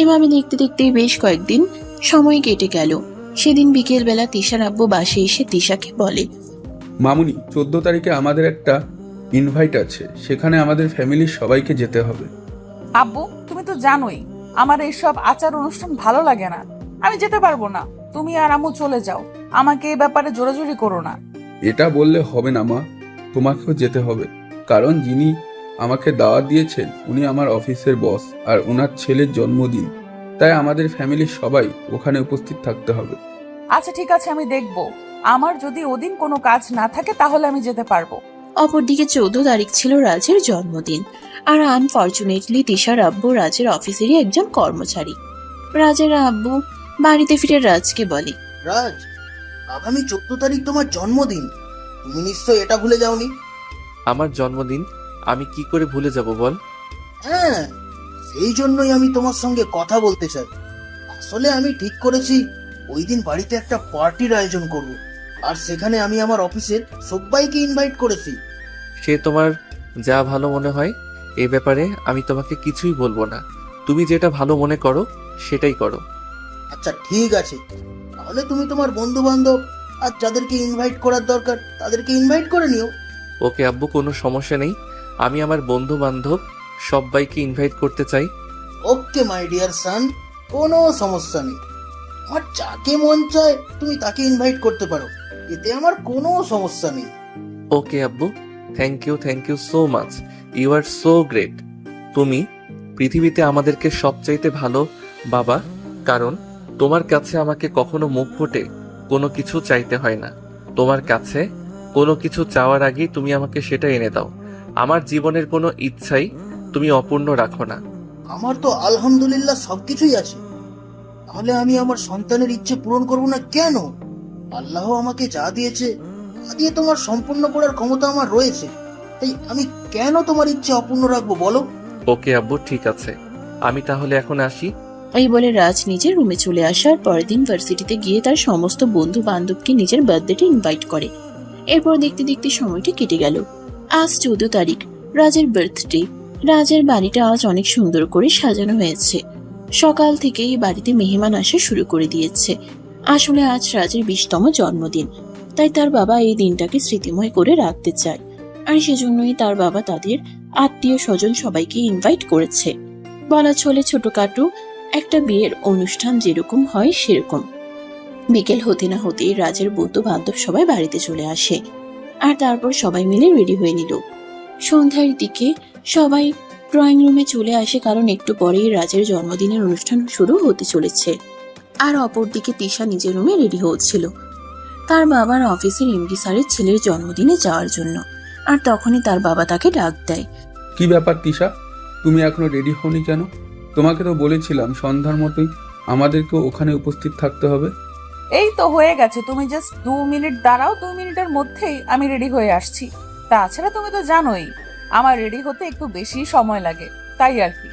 এভাবে দেখতে দেখতে বেশ কয়েকদিন সময় কেটে গেল। সেদিন বিকেল বেলা তিশার আব্বু বাসে এসে তিশাকে বলে, মামুনি, 14 তারিখে আমাদের একটা ইনভাইট আছে, সেখানে আমাদের ফ্যামিলির সবাইকে যেতে হবে। আব্বু, তুমি তো জানোই আমার এইসব আচার অনুষ্ঠান ভালো লাগে না, আমি যেতে পারবো না। তুমি আর আম্মু চলে যাও, আমাকে এই ব্যাপারে জোরাজুরি করো না। এটা বললে হবে না মা, তোমাকেও যেতে হবে, কারণ যিনি আমাকে দাওয়াত দিয়েছেন উনি আমার অফিসের বস, আর ওনার ছেলের জন্মদিন, তাই আমাদের ফ্যামিলির সবাই ওখানে উপস্থিত থাকতে হবে। আচ্ছা ঠিক আছে, আমি দেখবো। আমার যদি ওদিন কোনো কাজ না থাকে তাহলে আমি যেতে পারবো। অপরদিকে 14 তারিখ ছিল রাজের জন্মদিন। আর আনফরচুনেটলি তিশার আব্বু রাজের অফিসেরই একজন কর্মচারী। রাজের আব্বু বাড়িতে ফিরে রাজকে বলে, রাজ, আগামী 14 তারিখ তোমার জন্মদিন, তুমি নিশ্চয় এটা ভুলে যাওনি? আমার জন্মদিন আমি কি করে ভুলে যাব বল? হ্যাঁ, সেই জন্যই আমি তোমার সঙ্গে কথা বলতে চাই। আসলে আমি ঠিক করেছি ওই দিন বাড়িতে একটা পার্টির আয়োজন করব, আর সেখানে আমি আমার অফিসের সবাইকে ইনভাইট করেছি। সে তোমার যা ভালো মনে হয়, এ ব্যাপারে আমি তোমাকে কিছুই বলবো না। তুমি যেটা ভালো মনে করো সেটাই করো। আচ্ছা ঠিক আছে, তাহলে তুমি তোমার বন্ধু বান্ধব আর যাদেরকে ইনভাইট করার দরকার তাদেরকে ইনভাইট করে নিও। ওকে আব্বু, কোনো সমস্যা নেই। আমি আমার বন্ধু বান্ধব সবাইকে ইনভাইট করতে চাই। ওকে মাই ডিয়ার সান, কোনো সমস্যা নেই। আমার যাকে মন চায় তুমি তাকে ইনভাইট করতে পারো, এতে আমার কোনো সমস্যা নেই। ওকে আব্বু, thank you so much, you are so great. তুমি পৃথিবীতে আমাদেরকে সবচাইতে ভালো বাবা, কারণ তোমার কাছে আমাকে কখনো মুখ ফুটে কোনো কিছু চাইতে হয় না। তোমার কাছে কোনো কিছু চাওয়ার আগেই তুমি আমাকে সেটা এনে দাও। আমার জীবনের কোনো ইচ্ছাই তুমি অপূর্ণ রাখো না। আমার তো আলহামদুলিল্লাহ সবকিছুই আছে, তাহলে আমি আমার সন্তানের ইচ্ছে পূরণ করব না কেন? আল্লাহ আমাকে যা দিয়েছে তা দিয়ে তোমার সম্পূর্ণ করার ক্ষমতা আমার রয়েছে, তাই আমি কেন তোমার ইচ্ছে অপূর্ণ রাখবো বলো? ওকে আব্বু, ঠিক আছে, আমি তাহলে এখন আসি। এই বলে রাজ নিজের রুমে চলে আসার পরের দিন ভার্সিটিতে গিয়ে তার সমস্ত বন্ধু বান্ধবকে নিজের বার্থডেতে ইনভাইট করে। এরপর দেখতে দেখতে সময়টি কেটে গেল। আজ 14 তারিখ, রাজের বার্থডে। রাজের বাড়িটা আজ অনেক সুন্দর করে সাজানো হয়েছে। সকাল থেকেই বাড়িতে মেহমান আসা শুরু করে দিয়েছে। আসলে আজ রাজের 20তম জন্মদিন, তাই তার বাবা এই দিনটাকে স্মৃতিময় করে রাখতে চায়, আর সেজন্যই তার বাবা তাদের আত্মীয় স্বজন সবাইকে ইনভাইট করেছে। বলা চলে ছোটখাটো একটা বিয়ের অনুষ্ঠান যেরকম হয় সেরকম। বিকেল হতে না হতেই রাজের বন্ধু বান্ধব সবাই বাড়িতে চলে আসে, আর তারপর সবাই মিলে রেডি হয়ে নিল। সন্ধ্যার দিকে সবাই ড্রয়িং রুমে চলে আসে, কারণ একটু পরেই রাজের জন্মদিনের অনুষ্ঠান শুরু হতে চলেছে। আর অপরদিকে তিশা নিজের রুমে রেডি হচ্ছিল তার বাবার অফিসের এমডি স্যারের ছেলের জন্মদিনে যাওয়ার জন্য। আর তখনই তার বাবা তাকে ডাক দেয়। কি ব্যাপার তিশা, তুমি এখনো রেডি হওনি কেন? তোমাকে তো বলেছিলাম সন্ধ্যার মতোই আমাদেরকেও ওখানে উপস্থিত থাকতে হবে। এই তো হয়ে গেছে, তুমি জাস্ট 2 মিনিট দাঁড়াও, 2 মিনিটের মধ্যেই আমি রেডি হয়ে আসছি। তাছাড়া তুমি তো জানোই আমার রেডি হতে একটু বেশি সময় লাগে, তাই আর কি।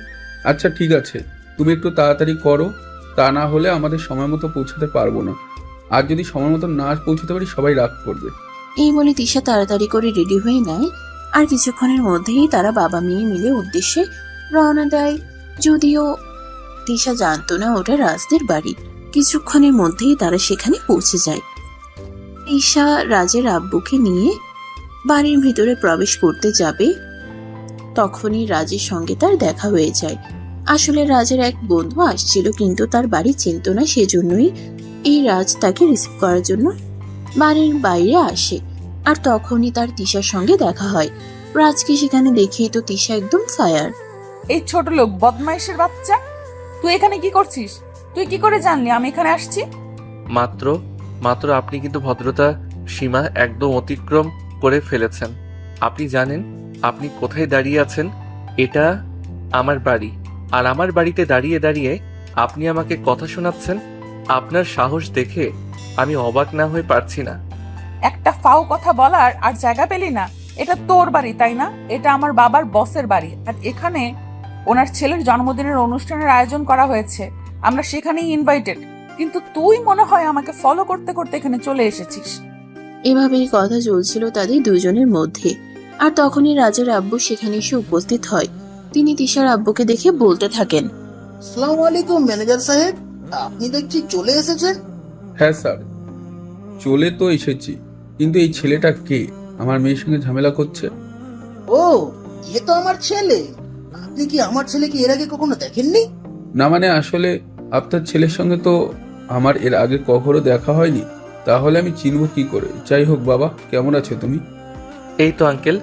আচ্ছা ঠিক আছে, তুমি একটু তাড়াতাড়ি করো, তা না হলে আমাদের সময় মতো পৌঁছাতে পারবো না। আর যদি সময় মতো না পৌঁছতে পারি সবাই রাগ করবে। এই বলে তিশা তাড়াতাড়ি করে রেডি হয়ে নেয়, আর কিছুক্ষণের মধ্যেই তারা বাবা মেয়ে মিলে উদ্দেশ্যে রওনা দেয়। যদিও তিশা জানতো না ওটা রাজদের বাড়ি। কিছুক্ষণের মধ্যেই তারা সেখানে পৌঁছে যায়। তিশা রাজের আব্বুকে নিয়ে বাড়ির ভিতরে প্রবেশ করতে যাবে, তখনই রাজের সঙ্গে তার দেখা হয়ে যায়। আসলে রাজের এক বন্ধু আসছিল, কিন্তু তার বাড়ি চিনত না, সেজন্যই এই রাজ তাকে রিসিভ করার জন্য বাড়ির বাইরে আসে। আর তখনই তার তিশার সঙ্গে দেখা হয়। রাজকে সেখানে দেখেই তো তিশা একদম ফায়ার। এই ছোট লোক বদমাইশের বাচ্চা, তুই এখানে কি করছিস? তুই কি করে জানলি আমি এখানে আসছি? মাত্র আপনি কিন্তু ভদ্রতা সীমা একদম অতিক্রম করে ফেলেছেন। আপনি জানেন আপনি কোথায় দাঁড়িয়ে আছেন? এটা আমার বাড়ি, আর আমার বাড়িতে দাঁড়িয়ে দাঁড়িয়ে আপনি আমাকে কথা শোনাচ্ছেন। আপনার সাহস দেখে আমি অবাক না হয়ে পারছি না। একটা ফাও কথা বলার আর জায়গা পেলি না? এটা তোর বাড়ি তাই না? এটা আমার বাবার বসের বাড়ি, আর এখানে ওনার ছেলের জন্মদিনের অনুষ্ঠানের আয়োজন করা হয়েছে, আমরা সেখানেই ইনভাইটেড। কিন্তু তুই মনে হয় আমাকে ফলো করতে করতে এখানে চলে এসেছিস। এভাবেই কথা চলছিল তাদের দুজনের মধ্যে। আর তখনই রাজের আব্বু সেখানে এসে উপস্থিত হয়। তিনি তিশার আব্বুকে দেখে বলতে থাকেন, আসসালামু আলাইকুম ম্যানেজার সাহেব, আপনি দেখছি চলে এসেছেন। হ্যাঁ স্যার, চলে তো এসেছি, কিন্তু এই ছেলেটা কে? আমার মেয়ের সঙ্গে ঝামেলা করছে। ও, এ তো আমার ছেলে। আপনি কি আমার ছেলেকে এর আগে কখনো দেখেননি? না মানে আসলে আপনার ছেলের সঙ্গে তো আমার এর আগে কখনো দেখা হয়নি, তাহলে আমি চিনবো কি করে? যাই হোক বাবা, কেমন আছো তুমি? এই তো আঙ্কেল,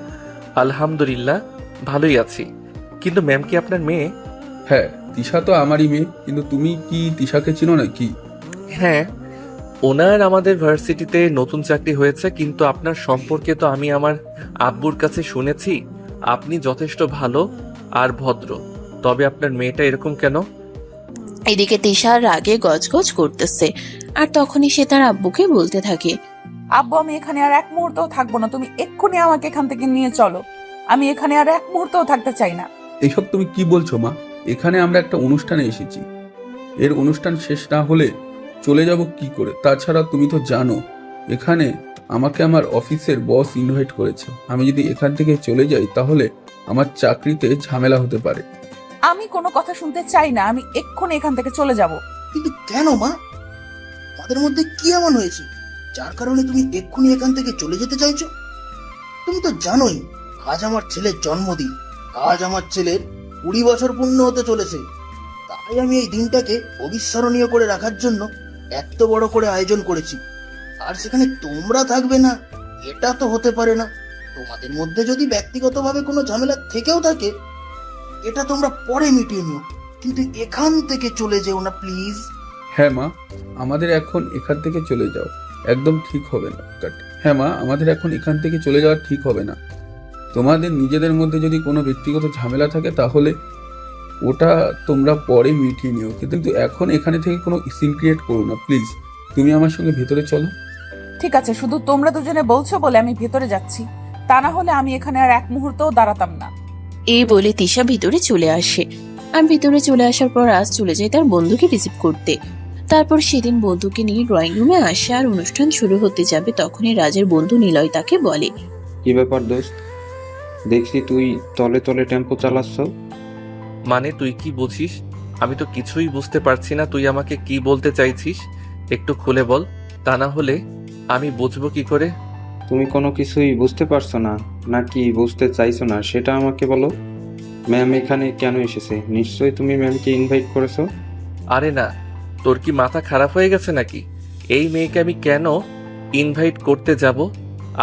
আলহামদুলিল্লাহ ভালোই আছি। কিন্তু ম্যাম কি আপনার মেয়ে? হ্যাঁ, তিশা তো আমারই মেয়ে, কিন্তু তুমি কি তিশাকে চিনো নাকি? হ্যাঁ, ওনার আমাদের ভার্সিটিতে নতুন চাকরি হয়েছে, কিন্তু আপনার সম্পর্কে তো আমি আমার আব্বুর কাছে শুনেছি আপনি যথেষ্ট ভালো আর ভদ্র। তবে আপনার মেয়েটা এরকম কেন? এদিকে তিশার রাগে গজগজ করতেছে। আর তখনই সে তার আব্বুকে বলতে থাকে, আব্বু আমি এখানে আর এক মুহূর্তও থাকবো না, তুমি এক্ষুনি আমাকে এখান থেকে নিয়ে চলো। আমি এখানে আর এক মুহূর্তও থাকতে চাই না। এইসব তুমি কি বলছো মা? এখানে আমরা একটা অনুষ্ঠানে এসেছি, এর অনুষ্ঠান শেষ না হলে চলে যাব কি করে? তাছাড়া তুমি তো জানো এখানে আমাকে আমার অফিসের বস ইনভাইট করেছে। আমি যদি এখান থেকে চলে যাই তাহলে আমার চাকরিতে ঝামেলা হতে পারে। আমি কোনো কথা শুনতে চাই না, আমি এক্ষুনি এখান থেকে চলে যাব। কিন্তু কেন মা, আমাদের মধ্যে কি এমন হয়েছে যার কারণে তুমি এক্ষুনি এখান থেকে চলে যেতে চাইছো? তুমি তো জানোই আজ আমার ছেলের জন্মদিন। আজ আমার ছেলের 20 বছর পূর্ণ হতে চলেছে। তাই আমি এই দিনটাকে অবিস্মরণীয় করে রাখার জন্য এত বড় করে আয়োজন করেছি। আর সেখানে তোমরা থাকবে না, এটা তো হতে পারে না। তোমাদের মধ্যে যদি ব্যক্তিগতভাবে কোনো ঝামেলা থেকেও থাকে, এটা তোমরা পরে মিটিয়ে নিও, কিন্তু এখান থেকে চলে যেও না প্লিজ। হ্যাঁ মা, আমাদের এখন এখান থেকে চলে যাও, একদম ঠিক হবে না। হ্যাঁ মা, আমাদের এখন এখান থেকে চলে যাওয়া ঠিক হবে না। তোমাদের নিজেদের মধ্যে যদি কোনো ব্যক্তিগত ঝামেলা থাকে তাহলে ওটা তোমরা পরে মিটিয়ে নিও, কিন্তু এখন এখানে থেকে কোনো সিন ক্রিয়েট করো না প্লিজ। তুমি আমার সঙ্গে ভেতরে চলো। ঠিক আছে, শুধু তোমরা দুজনে বলছো বলে আমি ভেতরে যাচ্ছি, তা না হলে আমি এখানে আর এক মুহূর্তও দাঁড়াতাম না। এই বলে তিশা ভিতরে চলে আসে। আর ভিতরে চলে আসার পর রাজ চলে যায় তার বন্ধুকে রিসিভ করতে। তারপর সেদিন বন্ধুকে নিয়ে ড্রয়িং রুমে আসে আর অনুষ্ঠান শুরু হতে যাবে। তখনই রাজের বন্ধু নিলয় তাকে বলে, কি ব্যাপার দোস্ত, দেখছি তুই তলে তলে টেম্পো চালাচ্ছ। মানে তুই কি বুঝিস? আমি তো কিছুই বুঝতে পারছি না, তুই আমাকে কি বলতে চাইছিস? একটু খুলে বল, তা না হলে আমি বুঝবো কি করে? তুমি কোনো কিছুই বুঝতে পারছো না নাকি বুঝতে চাইছো না সেটা আমাকে বলো। ম্যাম এখানে কেন এসেছে? নিশ্চয়ই তুমি ম্যামকে ইনভাইট করেছো। আরে না, তোর কি মাথা খারাপ হয়ে গেছে নাকি? এই মেয়েকে আমি কেন ইনভাইট করতে যাব?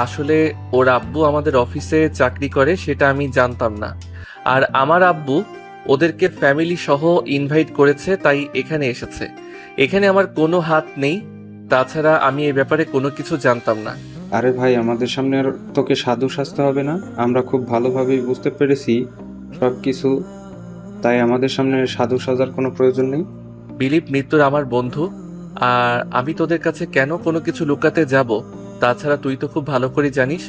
আসলে ওর আব্বু আমাদের অফিসে চাকরি করে, সেটা আমি জানতাম না। আর আমার আব্বু ওদেরকে ফ্যামিলি সহ ইনভাইট করেছে, তাই এখানে এসেছে। এখানে আমার কোনো হাত নেই। তাছাড়া আমি এই ব্যাপারে কোনো কিছু জানতাম না। আরে ভাই, আমাদের সামনে আর তোকে সাধু সাজতে হবে না। আমরা খুব ভালোভাবেই বুঝতে পেরেছি সব কিছু, তাই আমাদের সামনে সাধু সাজার কোনো প্রয়োজন নেই। দিলীপ মৃত্যুর আমার বন্ধু, আর আমি তোদের কাছে কেন কোনো কিছু লুকাতে যাব? তাছাড়া তুই তো খুব ভালো করে জানিস,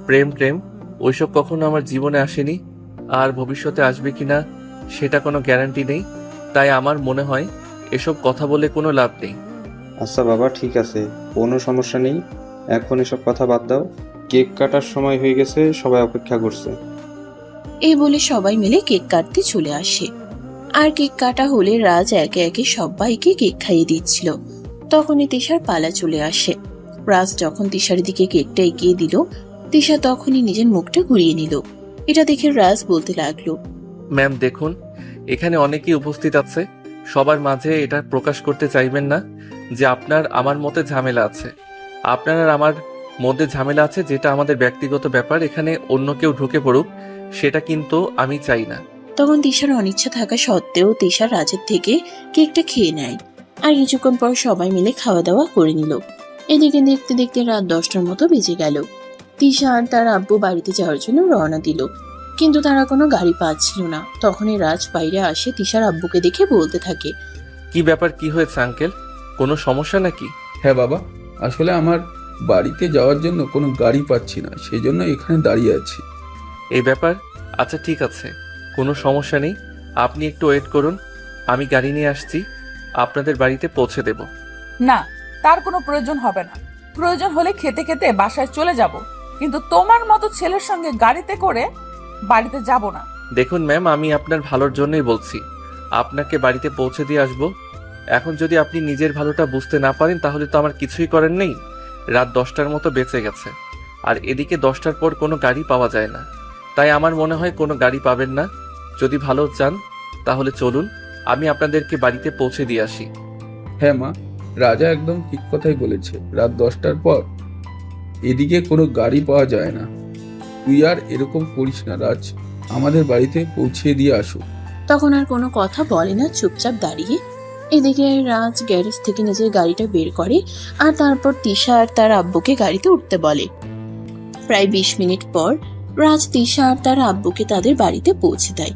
প্রেম প্রেম ওইসব কখনো আমার জীবনে আসেনি, আর ভবিষ্যতে আসবে কিনা সেটা কোনো গ্যারান্টি নেই। তাই আমার মনে হয় এসব কথা বলে কোনো লাভ নেই। আচ্ছা বাবা, ঠিক আছে, কোনো সমস্যা নেই। এখন এসব কথা বাদ দাও। কেক কাটার সময় হয়ে গেছে, সবাই অপেক্ষা করছে। এই বলে সবাই মিলে কেক কাটতে চলে আসে। আর কেক কাটা হলে রাজ একে একে সবাইকে কেক খাইয়ে দিচ্ছিল। তখনই তিশার পালা চলে আসে। রাজ যখন তিশার দিকে কেকটা এগিয়ে দিল, তিশা তখনই নিজের মুখটা ঘুরিয়ে নিল। এটা দেখে রাজ বলতে লাগলো, ম্যাম দেখুন, এখানে অনেকেই উপস্থিত আছে। সবার মাঝে এটা প্রকাশ করতে চাইবেন না যে আপনার আমার মধ্যে ঝামেলা আছে। আপনার আর আমার মধ্যে ঝামেলা আছে, যেটা আমাদের ব্যক্তিগত ব্যাপার। এখানে অন্য কেউ ঢুকে পড়ুক, সেটা কিন্তু আমি চাই না। তখন তিশার অনিচ্ছা থাকা সত্ত্বেও তিশা রাজের থেকে কেকটা খেয়ে নেয়। আর কিছুক্ষণ পর সবাই মিলে খাওয়া দাওয়া করে নিল। এদিকে দেখতে দেখতে রাত 10টার মতো বেজে গেল। তিশা আর তার আব্বু বাড়িতে যাওয়ার জন্য রওনা দিল, কিন্তু তারা কোনো গাড়ি পাচ্ছিল না। তখনই রাজ বাইরে আসে, তিশার আব্বুকে দেখে বলতে থাকে, কি ব্যাপার, কি হয়েছে আঙ্কেল? কোনো সমস্যা নাকি? হ্যাঁ বাবা, আসলে আমার বাড়িতে যাওয়ার জন্য কোনো গাড়ি পাচ্ছি না, সেই জন্য এখানে দাঁড়িয়ে আছি। এই ব্যাপার, আচ্ছা ঠিক আছে, কোনো সমস্যা নেই। আপনি একটু ওয়েট করুন, আমি গাড়ি নিয়ে আসছি, আপনাদের বাড়িতে পৌঁছে দেব। না, তার কোনো প্রয়োজন হবে না। প্রয়োজন হলে খেতে খেতে বাসায় চলে যাব, কিন্তু তোমার মতো ছেলের সঙ্গে গাড়িতে করে বাড়িতে যাব না। দেখুন ম্যাম, আমি আপনার ভালোর জন্যই বলছি, আপনাকে বাড়িতে পৌঁছে দিয়ে আসবো। এখন যদি আপনি নিজের ভালোটা বুঝতে না পারেন, তাহলে তো আমার কিছুই করার নেই। রাত 10টার মতো বেঁচে গেছে, আর এদিকে 10টার পর কোনো গাড়ি পাওয়া যায় না। তাই আমার মনে হয় কোনো গাড়ি পাবেন না। যদি ভালো চান তাহলে চলুন, আমি আপনাদেরকে বাড়িতে পৌঁছে দিয়ে আসি। হ্যাঁ মা, রাজা একদম ঠিক কথাই বলেছে। রাত 10টার পর এদিকে কোনো গাড়ি পাওয়া যায় না। তুই আর এরকম করিস না রাজ, আমাদের বাড়িতে পৌঁছিয়ে দিয়ে আসো। তখন আর কোনো কথা বলে না, চুপচাপ দাঁড়িয়ে। এদিকে রাজ গ্যারেজ থেকে নিজের গাড়িটা বের করে, আর তারপর তিশা আর তার আব্বুকে গাড়িতে উঠতে বলে। প্রায় 20 মিনিট পর রাজ তিশা আর তার আব্বুকে তাদের বাড়িতে পৌঁছে দেয়।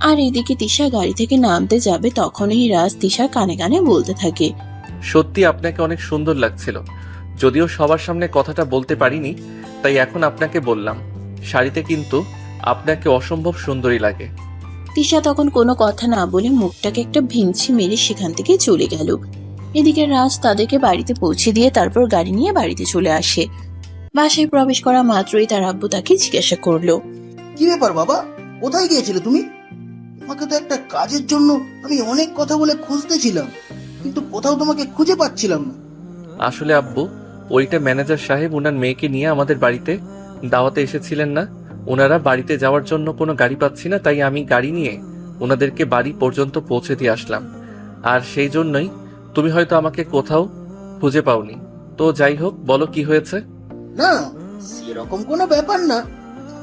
আর এদিকে তিশা গাড়ি থেকে নামতে যাবে, তখনই রাজ তিশার কানে কানে বলতে থাকে, সত্যি আপনাকে অনেক সুন্দর লাগছিল। যদিও সবার সামনে কথাটা বলতে পারিনি, তাই এখন আপনাকে বললাম। শাড়িতে কিন্তু আপনাকে অসম্ভব সুন্দরী লাগে। তিশা তখন কোনো কথা না বলে মুখটাকে একটা ভিঞ্চি মেরে সেখান থেকে চলে গেল। এদিকে রাজ তাদেরকে বাড়িতে পৌঁছে দিয়ে তারপর গাড়ি নিয়ে বাড়িতে চলে আসে। বাসায় প্রবেশ করা মাত্রই তার আব্বু তাকে জিজ্ঞাসা করলো, কি ব্যাপার বাবা, কোথায় গিয়েছিলে তুমি? তোমাকে তো একটা কাজের জন্য আমি অনেক কথা বলে খুঁজতেছিলাম, কিন্তু কোথাও তোমাকে খুঁজে পাচ্ছিলাম না। আসলে আব্বু, ওইটা ম্যানেজার সাহেব ওনার মেয়েকে নিয়ে আমাদের বাড়িতে দাওয়াতে এসেছিলেন না। ওনারা বাড়িতে যাওয়ার জন্য কোনো গাড়ি পাচ্ছি না, তাই আমি গাড়ি নিয়ে ওনাদেরকে বাড়ি পর্যন্ত পৌঁছে দিয়ে আসলাম। আর সেই জন্যই তুমি হয়তো আমাকে কোথাও খুঁজে পাওনি। তো যাই হোক, বলো কি হয়েছে? না, সেরকম কোনো ব্যাপার না।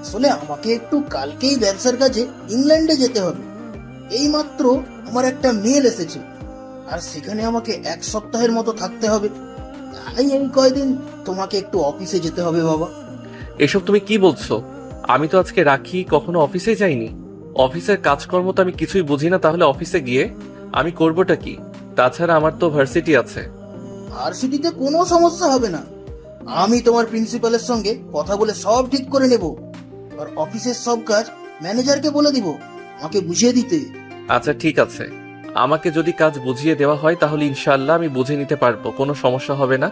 আসলে আমাকে একটু কালকেই ব্যবসার কাজে ইংল্যান্ডে যেতে হবে। এইমাত্র আমার একটা মেল এসেছে, আর সেখানে আমাকে 1 সপ্তাহের মতো থাকতে হবে। তাই এই কয়দিন তোমাকে একটু অফিসে যেতে হবে বাবা। এসব তুমি কি বলছো? আমি তো আজকে রাখি কখনো অফিসে যাইনি। অফিসের কাজকর্ম তো আমি কিছুই বুঝি না, তাহলে অফিসে গিয়ে আমি করবোটা কি? তাছাড়া আমার তো ভার্সিটি আছে। ভার্সিটিতে কোনো সমস্যা হবে না। আমি তোমার প্রিন্সিপালের সঙ্গে কথা বলে সব ঠিক করে নেব। আর অফিসের সব কাজ ম্যানেজারকে বলে দিব আমাকে বুঝিয়ে দিতে। আচ্ছা ঠিক আছে, আমাকে যদি কাজ বুঝিয়ে দেওয়া হয় তাহলে ইনশাআল্লাহ আমি বুঝে নিতে পারবো, কোনো সমস্যা হবে না।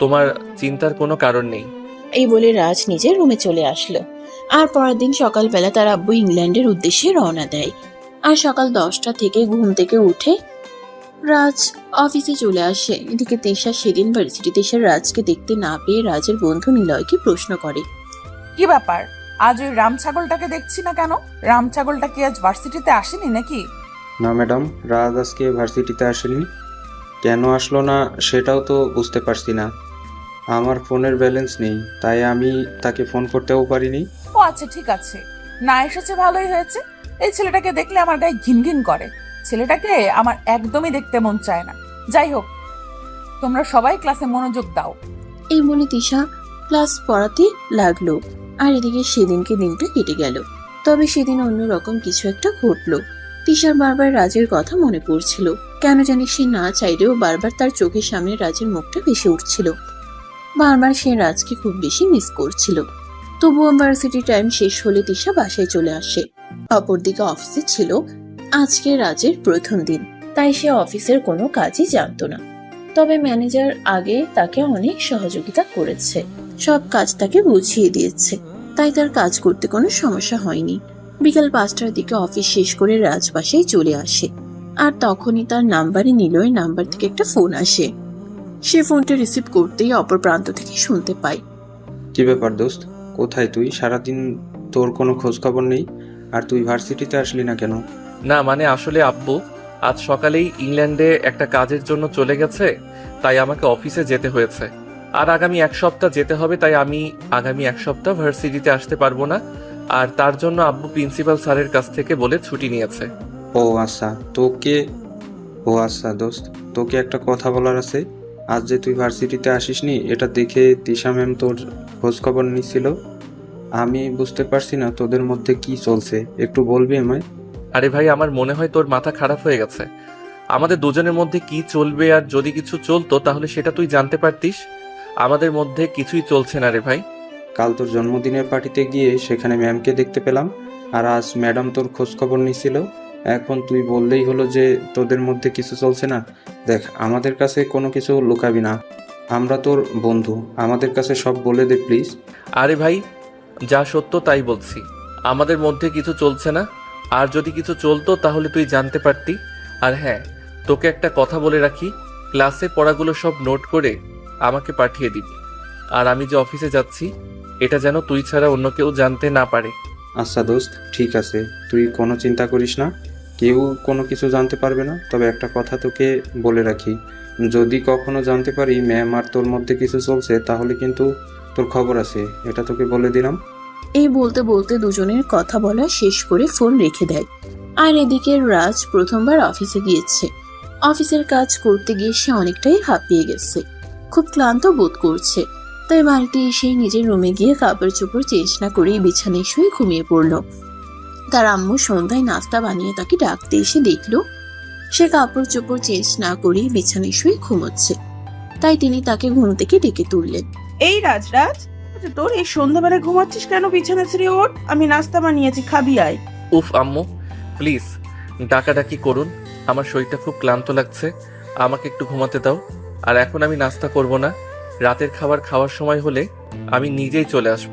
তোমার চিন্তার কোনো কারণ নেই। এই বলে রাজ নিজের রুমে চলে আসলো। আর পরের দিন সকালবেলা তার আব্বু ইংল্যান্ডের উদ্দেশ্যে রওনা দেয়। আর সকাল 10টা থেকে ঘুম থেকে উঠে রাজ অফিসে চলে আসে। এদিকে তিশা সেদিন ভার্সিটিতে এসে রাজকে দেখতে না পেয়ে রাজের বন্ধু নিলয়কে প্রশ্ন করে, কি ব্যাপার, আজ ওই রাম ছাগলটাকে দেখছি না কেন? রাম ছাগলটা কি আজ ভার্সিটিতে আসেনি নাকি? না ম্যাডাম, রাজ আজকে ভার্সিটিতে আসেনি। কেন আসলো না সেটাও তো বুঝতে পারছি না। আমার ফোনের ব্যালেন্স নেই, তাই আমি তাকে ফোন করতেও পারিনি। ও আচ্ছা, ঠিক আছে, না এসেছে ভালোই হয়েছে। এই ছেলেটাকে দেখলে আমার গায়ে ঘিন ঘিন করে। ছেলেটাকে আমার একদমই দেখতে মন চায় না। যাই হোক, তোমরা সবাই ক্লাসে মনোযোগ দাও। এই বলে তিশা ক্লাস পড়াতে লাগলো। আর এদিকে সেদিনকে দিনটা কেটে গেল। তবে সেদিন অন্যরকম কিছু একটা ঘটলো। তিশার বারবার রাজের কথা মনে পড়ছিল। কেন জানি সে না চাইলেও বারবার তার চোখের সামনে রাজের মুখটা ভেসে উঠছিল। বারবার সে রাজকে খুব বেশি মিস করছিল। তবুও ভার্সিটি টাইম শেষ হলে তিশা বাসায় চলে আসে। অপরদিকে অফিসে ছিল আজকে রাজের প্রথম দিন, তাই সে অফিসের কোনো কাজই জানতো না। তবে ম্যানেজার আগে তাকে অনেক সহযোগিতা করেছে, সব কাজ তাকে বুঝিয়ে দিয়েছে, তাই তার কাজ করতে কোনো সমস্যা হয়নি। বিকাল 5টার দিকে অফিস শেষ করে রাজ বাসায় চলে আসে। আর তখনই তার নাম্বারে নিলয়ের নাম্বার থেকে একটা ফোন আসে। সে ফোনটা রিসিভ করতেই অপর প্রান্ত থেকে শুনতে পায়, কি ব্যাপার দোস্ত, কোথায় তুই? সারাদিন তোর কোনো খোঁজ খবর নেই, আর তুই ভার্সিটিতে আসলি না কেন? না মানে আসলে আব্বু আজ সকালেই ইংল্যান্ডে একটা কাজের জন্য চলে গেছে, তাই আমাকে অফিসে যেতে হয়েছে। আর আগামী 1 সপ্তাহ যেতে হবে, তাই আমি আগামী 1 সপ্তাহ ভার্সিটিতে আসতে পারবো না। আর তার জন্য আব্বু প্রিন্সিপাল স্যারের কাছ থেকে বলে ছুটি নিয়েছে। ও আচ্ছা দোস্ত, তোকে একটা কথা বলার আছে। আজ যে তুই ভার্সিটিতে আসিসনি, এটা দেখে তিশা ম্যাম তোর খোঁজ খবর নিছিল। আমি বুঝতে পারছি না তোদের মধ্যে কি চলছে, একটু বলবি আমায়? আরে ভাই, আমার মনে হয় তোর মাথা খারাপ হয়ে গেছে। আমাদের দুজনের মধ্যে কি চলবে, আর যদি কিছু চলতো তাহলে সেটা তুই জানতে পারতিস। আমাদের মধ্যে কিছুই চলছে না রে ভাই। কাল তোর জন্মদিনের পার্টিতে গিয়ে সেখানে ম্যামকে দেখতে পেলাম, আর আজ ম্যাডাম তোর খোঁজ খবর নিছিল। এখন তুই বললেই হলো যে তোদের মধ্যে কিছু চলছে না। দেখ, আমাদের কাছে কোনো কিছু লুকাবি না, আমরা তোর বন্ধু, আমাদের কাছে সব বলে দে প্লিজ। আরে ভাই, যা সত্য তাই বলছি, আমাদের মধ্যে কিছু চলছে না। আর যদি কিছু চলতো তাহলে তুই জানতে পারতি। আর হ্যাঁ, তোকে একটা কথা বলে রাখি, ক্লাসে পড়াগুলো সব নোট করে আমাকে পাঠিয়ে দিবি। আর আমি যে অফিসে যাচ্ছি এটা যেন তুই ছাড়া অন্য কেউ জানতে না পারে। আচ্ছা দোস্ত, ঠিক আছে, তুই কোনো চিন্তা করিস না, কেউ কোনো কিছু জানতে পারবে না। তবে একটা কথা তোকে বলে রাখি, যদি কখনো জানতে পারি ম্যাম আর তোর মধ্যে কিছু চলছে, তাহলে কিন্তু তোর খবর আছে, এটা তোকে বলে দিলাম। এই বলতে বলতে দুজনের কথা বলা শেষ করে ফোন রেখে দেয়। আর এদিকে রাজ প্রথমবার অফিসে গিয়েছে। অফিসের কাজ করতে গিয়ে সে অনেকটাই হাঁপিয়ে গেছে, খুব ক্লান্ত বোধ করছে। তাই বাড়িতে এসেই নিজের রুমে গিয়ে কাপড় চোপড় চেঞ্জ না করেই বিছানায় শুয়ে ঘুমিয়ে পড়ল। তার আম্মু সন্ধ্যায় নাস্তা বানিয়ে তাকে ডাকতে এসে দেখলো সে কাপড় চোপড় চেঞ্জ না করেই বিছানায় শুয়ে ঘুমোচ্ছে। তাই তিনি তাকে ঘুম থেকে ডেকে তুললেন। এই রাজ, তোর এই সন্ধ্যাবেলায় ঘুমাচ্ছিস কেন? বিছানা ছেড়ে ওঠ, আমি নাস্তা বানিয়েছি, খাবি আয়। উফ আম্মু, প্লিজ ডাকাডাকি করুন, আমার শরীরটা খুব ক্লান্ত লাগছে, আমাকে একটু ঘুমাতে দাও। আর এখন আমি নাস্তা করব না, রাতের খাবার খাওয়ার সময় হলে আমি নিজেই চলে আসব।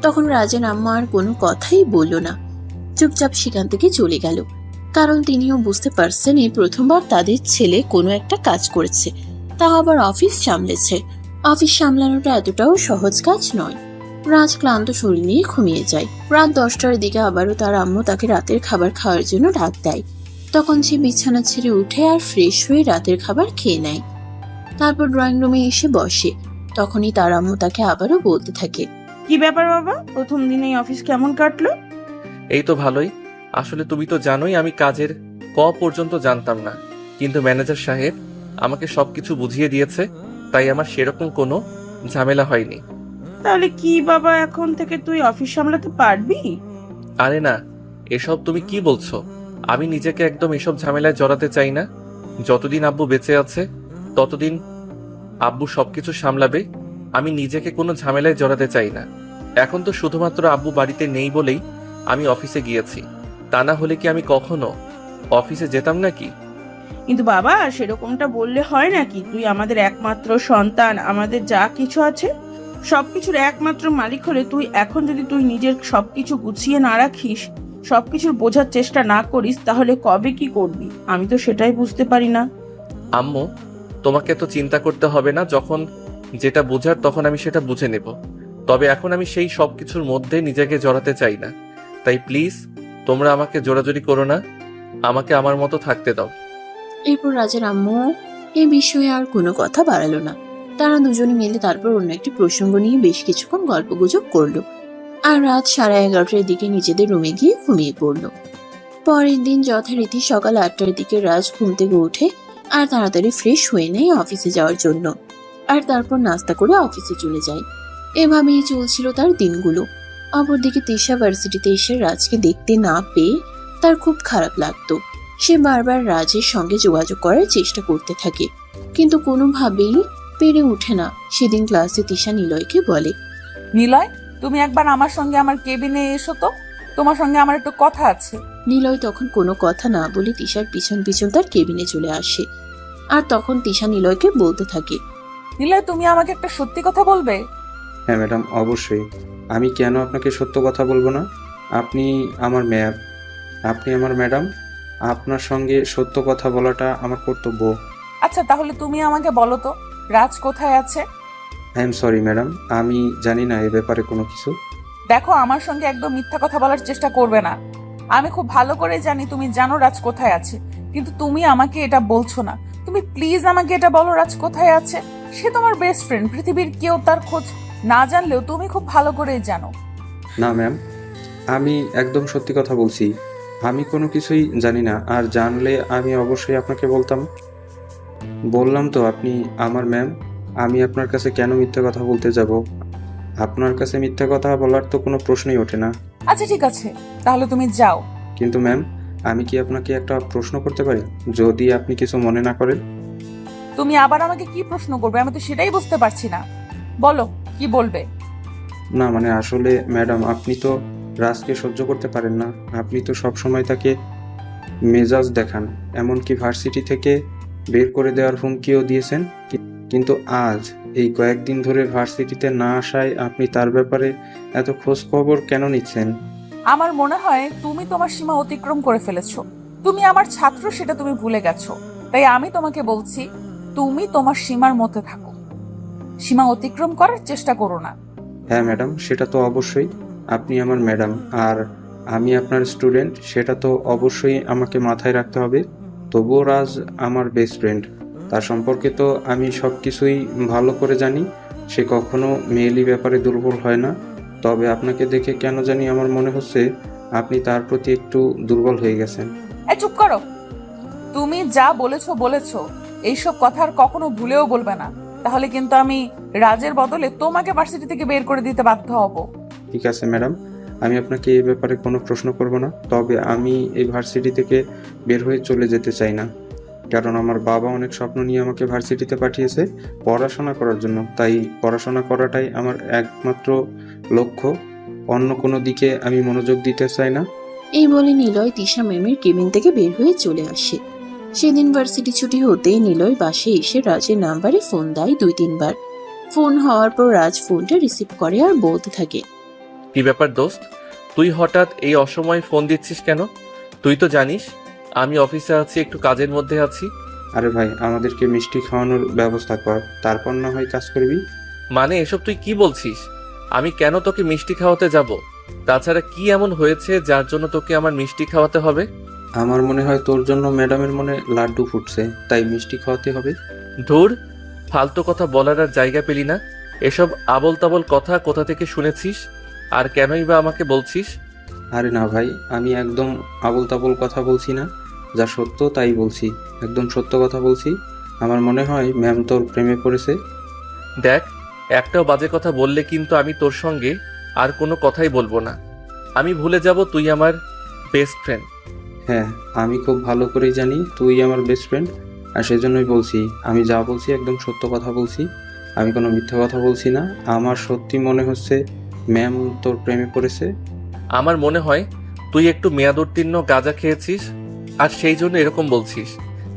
তখন রাজের আম্মা আর কোনো কথাই বলল না, চুপচাপ সেখান থেকে চলে গেল। কারণ তিনিও বুঝতে পারছেন এই প্রথমবার তাদের ছেলে কোনো একটা কাজ করেছে, তা আবার অফিস সামলেছে। অফিস সামলানোটা এতটাও সহজ কাজ নয়। রাজ ক্লান্ত শরীর নিয়ে ঘুমিয়ে যায়। রাত 10টার দিকে আবারও তার আম্মু তাকে রাতের খাবার খাওয়ার জন্য ডাক দেয়। তখন সে বিছানা ছেড়ে উঠে আর ফ্রেশ হয়ে রাতের খাবার খেয়ে নেয়। তারপর ড্রয়িং রুমে এসে বসে। তখনই তার আম্মু তাকে আবারও বলতে থাকে, কি ব্যাপার বাবা, প্রথম দিনেই অফিস কেমন কাটলো? এই তো ভালোই। আসলে তুমি তো জানোই আমি কাজের পর্যন্ত জানতাম না, কিন্তু ম্যানেজার সাহেব আমাকে সবকিছু বুঝিয়ে দিয়েছে, তাই আমার সেরকম কোনো ঝামেলা হয়নি। তাহলে কি বাবা, এখন থেকে তুই অফিস সামলাতে পারবি? আরে না, এসব তুমি কি বলছো? আমি নিজেকে একদম এসব ঝামেলায় জড়াতে চাই না। যতদিন আব্বু বেঁচে আছে ততদিন আব্বু সবকিছু সামলাবে, আমি নিজেকে কোনো ঝামেলায় জড়াতে চাই না। এখন তো শুধুমাত্র আব্বু বাড়িতে নেই বলেই আমি অফিসে গিয়েছি, তা না হলে কি আমি কখনো অফিসে যেতাম নাকি? কিন্তু বাবা, সেরকমটা বললে হয় নাকি? তুই আমাদের একমাত্র সন্তান, আমাদের যা কিছু আছে সবকিছুর একমাত্র মালিক হলে তুই এখন যদি তুই নিজের সবকিছু গুছিয়ে না রাখিস, সবকিছুর বোঝার চেষ্টা না করিস, তাহলে কবে কি করবি? আমি তো সেটাই বুঝতে পারি না। আম্মু, তোমাকে তো চিন্তা করতে হবে না, যখন যেটা বোঝার তখন আমি সেটা বুঝে নেব। তবে এখন আমি সেই সবকিছুর মধ্যে নিজেকে জড়াতে চাই না, তাই প্লিজ তোমরা আমাকে জোরাজুরি করো না। আমাকে আমার মতো থাকতে দাও। এরপর রাজের আম্মু এই বিষয়ে আর কোনো কথা বাড়ালো না। তারা দুজনে মিলে তারপর অন্য একটি প্রসঙ্গ নিয়ে বেশ কিছুক্ষণ গল্পগুজব করলো। আর রাত 11:30টার দিকে নিজেদের রুমে গিয়ে ঘুমিয়ে পড়লো। পরের দিন যথারীতি সকাল 8টার দিকে রাজ ঘুম থেকে ওঠে আর তাড়াতাড়ি ফ্রেশ হয়ে নেয় অফিসে যাওয়ার জন্য। আর তারপর নাস্তা করে অফিসে চলে যায়। এভাবেই চলছিল তার দিনগুলো। অপরদিকে তিশা ভার্সিটিতে এসে রাজকে দেখতে না পেয়ে তার খুব খারাপ লাগতো। সে বারবার রাজের সঙ্গে যোগাযোগ করার চেষ্টা করতে থাকে, কিন্তু কোনোভাবেই পেরে ওঠে না। সেদিন ক্লাসে তিশা নিলয়কে বলে, নিলয়, তুমি একবার আমার সঙ্গে আমার কেবিনে এসো তো, তোমার সঙ্গে আমার একটু কথা আছে। নিলয় তখন কোনো কথা না বলে তিশার পিছন পিছন তার কেবিনে চলে আসে। আর তখন তিশা নিলয়কে বলতে থাকে, নিলয়, তুমি আমাকে একটা সত্যি কথা বলবে? হ্যাঁ ম্যাডাম, অবশ্যই। আমি কেন আপনাকে সত্য কথা বলবো না? আপনি আমার ম্যাম, আপনি আমার ম্যাডাম। আপনার সঙ্গে সত্য কথা বলাটা আমার কর্তব্য। আচ্ছা, তাহলে তুমি আমাকে বলো তো, রাজ কোথায় আছে? আই এম সরি ম্যাডাম, আমি জানি না এ ব্যাপারে কোনো কিছু। দেখো, আমার সঙ্গে একদম মিথ্যা কথা বলার চেষ্টা করবে না। আমি খুব ভালো করে জানি তুমি জানো রাজ কোথায় আছে, কিন্তু তুমি আমাকে এটা বলছো না। তুমি প্লিজ আমাকে এটা বলো, রাজ কোথায় আছে? সে তোমার বেস্ট ফ্রেন্ড, পৃথিবীর কেউ তার খোঁজ না জানলেও তুমি খুব ভালো করেই জানো। না ম্যাম, আমি একদম সত্যি কথা বলছি। আমি কোনো কিছুই জানি না, আর জানলে আমি অবশ্যই আপনাকে বলতাম। বললাম তো আপনি আমার ম্যাম, আমি আপনার কাছে কেন মিথ্যা কথা বলতে যাব? আপনার কাছে মিথ্যা কথা বলার তো কোনো প্রশ্নই ওঠে না। আচ্ছা ঠিক আছে, তাহলে তুমি যাও। কিন্তু ম্যাম, আমি কি আপনাকে একটা প্রশ্ন করতে পারি, যদি আপনি কিছু মনে না করেন? তুমি আবার আমাকে কি প্রশ্ন করবে? আমি তো সেটাই বুঝতে পারছি না। বলো, কি বলবে? না মানে আসলে ম্যাডাম, আপনি তো রাজকে সহ্য করতে পারেন না। আপনি তো সব সময় তাকে মেজাজ দেখান, এমনকি ভার্সিটি থেকে বের করে দেওয়ার হুমকিও দিয়েছেন। কিন্তু আজ এই কয়েকদিন ধরে ভার্সিটিতে না আসায় আপনি তার ব্যাপারে এত খোঁজ খবর কেন নিচ্ছেন? আমার মনে হয় তুমি তোমার সীমা অতিক্রম করে ফেলেছো। তুমি আমার ছাত্র, সেটা তুমি ভুলে গেছো। তাই আমি তোমাকে বলছি, তুমি তোমার সীমার মধ্যে থাকো, সীমা অতিক্রম করার চেষ্টা করো না। হ্যাঁ ম্যাডাম, সেটা তো অবশ্যই। আপনি আমার ম্যাডাম আর আমি আপনার স্টুডেন্ট, সেটা তো অবশ্যই আমাকে মাথায় রাখতে হবে। তবুও রাজ আমার বেস্ট ফ্রেন্ড, তার সম্পর্কে তো আমি সব কিছুই ভালো করে জানি। সে কখনো মেয়েলি ব্যাপারে দুর্বল হয় না। তবে আপনাকে দেখে কেন জানি আমার মনে হচ্ছে আপনি তার প্রতি একটু দুর্বল হয়ে গেছেন। চুপ করো। তুমি যা বলেছো বলেছো, এইসব কথা আর কখনো ভুলেও বলবে না, তাহলে কিন্তু আমি রাজের বদলে তোমাকে ভার্সিটি থেকে বের করে দিতে বাধ্য হব। ঠিক আছে ম্যাডাম, আমি আপনাকে এই ব্যাপারে কোনো প্রশ্ন করব না। তবে আমি এই ভার্সিটি থেকে বের হয়ে চলে যেতে চাই না, কারণ আমার বাবা অনেক স্বপ্ন নিয়ে আমাকে ভার্সিটিতে পাঠিয়েছে পড়াশোনা করার জন্য। তাই পড়াশোনা করাটাই আমার একমাত্র লক্ষ্য। অন্য কোনো দিকে আমি মনোযোগ দিতে চাই না। এই বলে নিলয় তিশা ম্যামের কেবিন থেকে বের হয়ে চলে আসে। সেদিন ভার্সিটি ছুটি হতেই নিলয় বাসে এসে রাজের নাম্বারে ফোন দেয় 2-3 বার। ফোন হওয়ার পর রাজ ফোনটা রিসিভ করে আর বলতে থাকে, কি ব্যাপার দোস্ত, তুই হঠাৎ এই অসময়ে ফোন দিচ্ছিস কেন? তুই তো জানিস আমি অফিসে আছি, একটু কাজের মধ্যে আছি। আরে ভাই, আমাদেরকে মিষ্টি খাওয়ানোর ব্যবস্থা কর, তারপর না হয় কাজ করবি। মানে এসব তুই কি বলছিস? আমি কেন তোকে মিষ্টি খাওয়াতে যাব? তাছাড়া কি এমন হয়েছে যার জন্য তোকে আমার মিষ্টি খাওয়াতে হবে? আমার মনে হয় তোর জন্য ম্যাডামের মনে লাড্ডু ফুটছে, তাই মিষ্টি খাওয়াতে হবে। ধুর, ফালতু কথা বলার আর জায়গা পেলি না। এসব আবল তাবল কথা কোথা থেকে শুনেছিস, আর কেনই বা আমাকে বলছিস? আরে না ভাই, আমি একদম আবল তাবল কথা বলছি না, যা সত্য তাই বলছি, একদম সত্য কথা বলছি। আমার মনে হয় ম্যাম তোর প্রেমে পড়েছে। দেখ, একটাও বাজে কথা বললে কিন্তু আমি তোর সঙ্গে আর কোনো কথাই বলবো না। আমি ভুলে যাব তুই আমার বেস্ট ফ্রেন্ড। হ্যাঁ, আমি খুব ভালো করেই জানি তুই আমার বেস্ট ফ্রেন্ড, আর সেজন্যই বলছি, আমি যা বলছি একদম সত্য কথা বলছি, আমি কোনো মিথ্যা কথা বলছি না। আমার সত্যি মনে হচ্ছে ম্যাম তোর প্রেমে পড়েছে। আমার মনে হয় তুই একটু মেয়াদ উত্তীর্ণ গাঁজা খেয়েছিস, আর সেই জন্য এরকম বলছিস।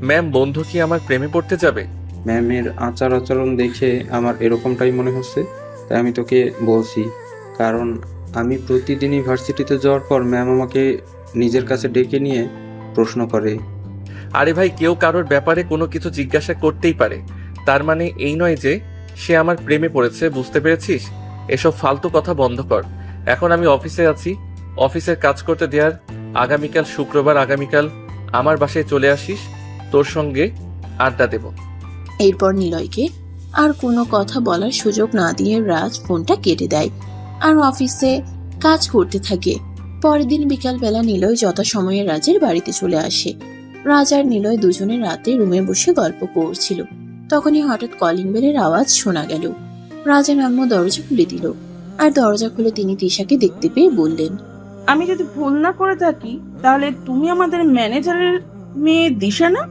ম্যাম বন্ধু কি আমার প্রেমে পড়তে যাবে? ম্যামের আচার আচরণ দেখে আমার এরকমটাই মনে হচ্ছে, তাই আমি তোকে বলছি। কারণ আমি প্রতিদিনই ভার্সিটিতে যাওয়ার পর ম্যাম আমাকে নিজের কাছে ডেকে নিয়ে প্রশ্ন করে। আরে ভাই, কেউ কারোর ব্যাপারে কোনো কিছু জিজ্ঞাসা করতেই পারে, তার মানে এই নয় যে সে আমার প্রেমে পড়েছে, বুঝতে পেরেছিস? এসব ফালতু কথা বন্ধ কর। এখন আমি অফিসে আছি, অফিসের কাজ করতে দেওয়ার। আগামীকাল শুক্রবার, আগামীকাল আমার বাসায় চলে আসিস, তোর সঙ্গে আড্ডা দেব। এরপর নিলয়কে আর কোনো কথা বলার সুযোগ না দিয়ে রাজ ফোনটা কেটে দেয় আর অফিসে কাজ করতে থাকে। পরের দিন বিকালবেলা নিলয় যথাসময়ে রাজের বাড়িতে চলে আসে। রাজ আর নিলয় দুজনে রাতে রুমে বসে গল্প করছিল। তখনই হঠাৎ কলিং বেলের আওয়াজ শোনা গেল। রাজের আম্মু দরজা খুলে দিল আর দরজা খুলে তিনি তিশাকে দেখতে পেয়ে বললেন, আমি যদি ভুল না করে থাকি তাহলে তুমি আমাদের ম্যানেজারের মেয়ে দিশা না?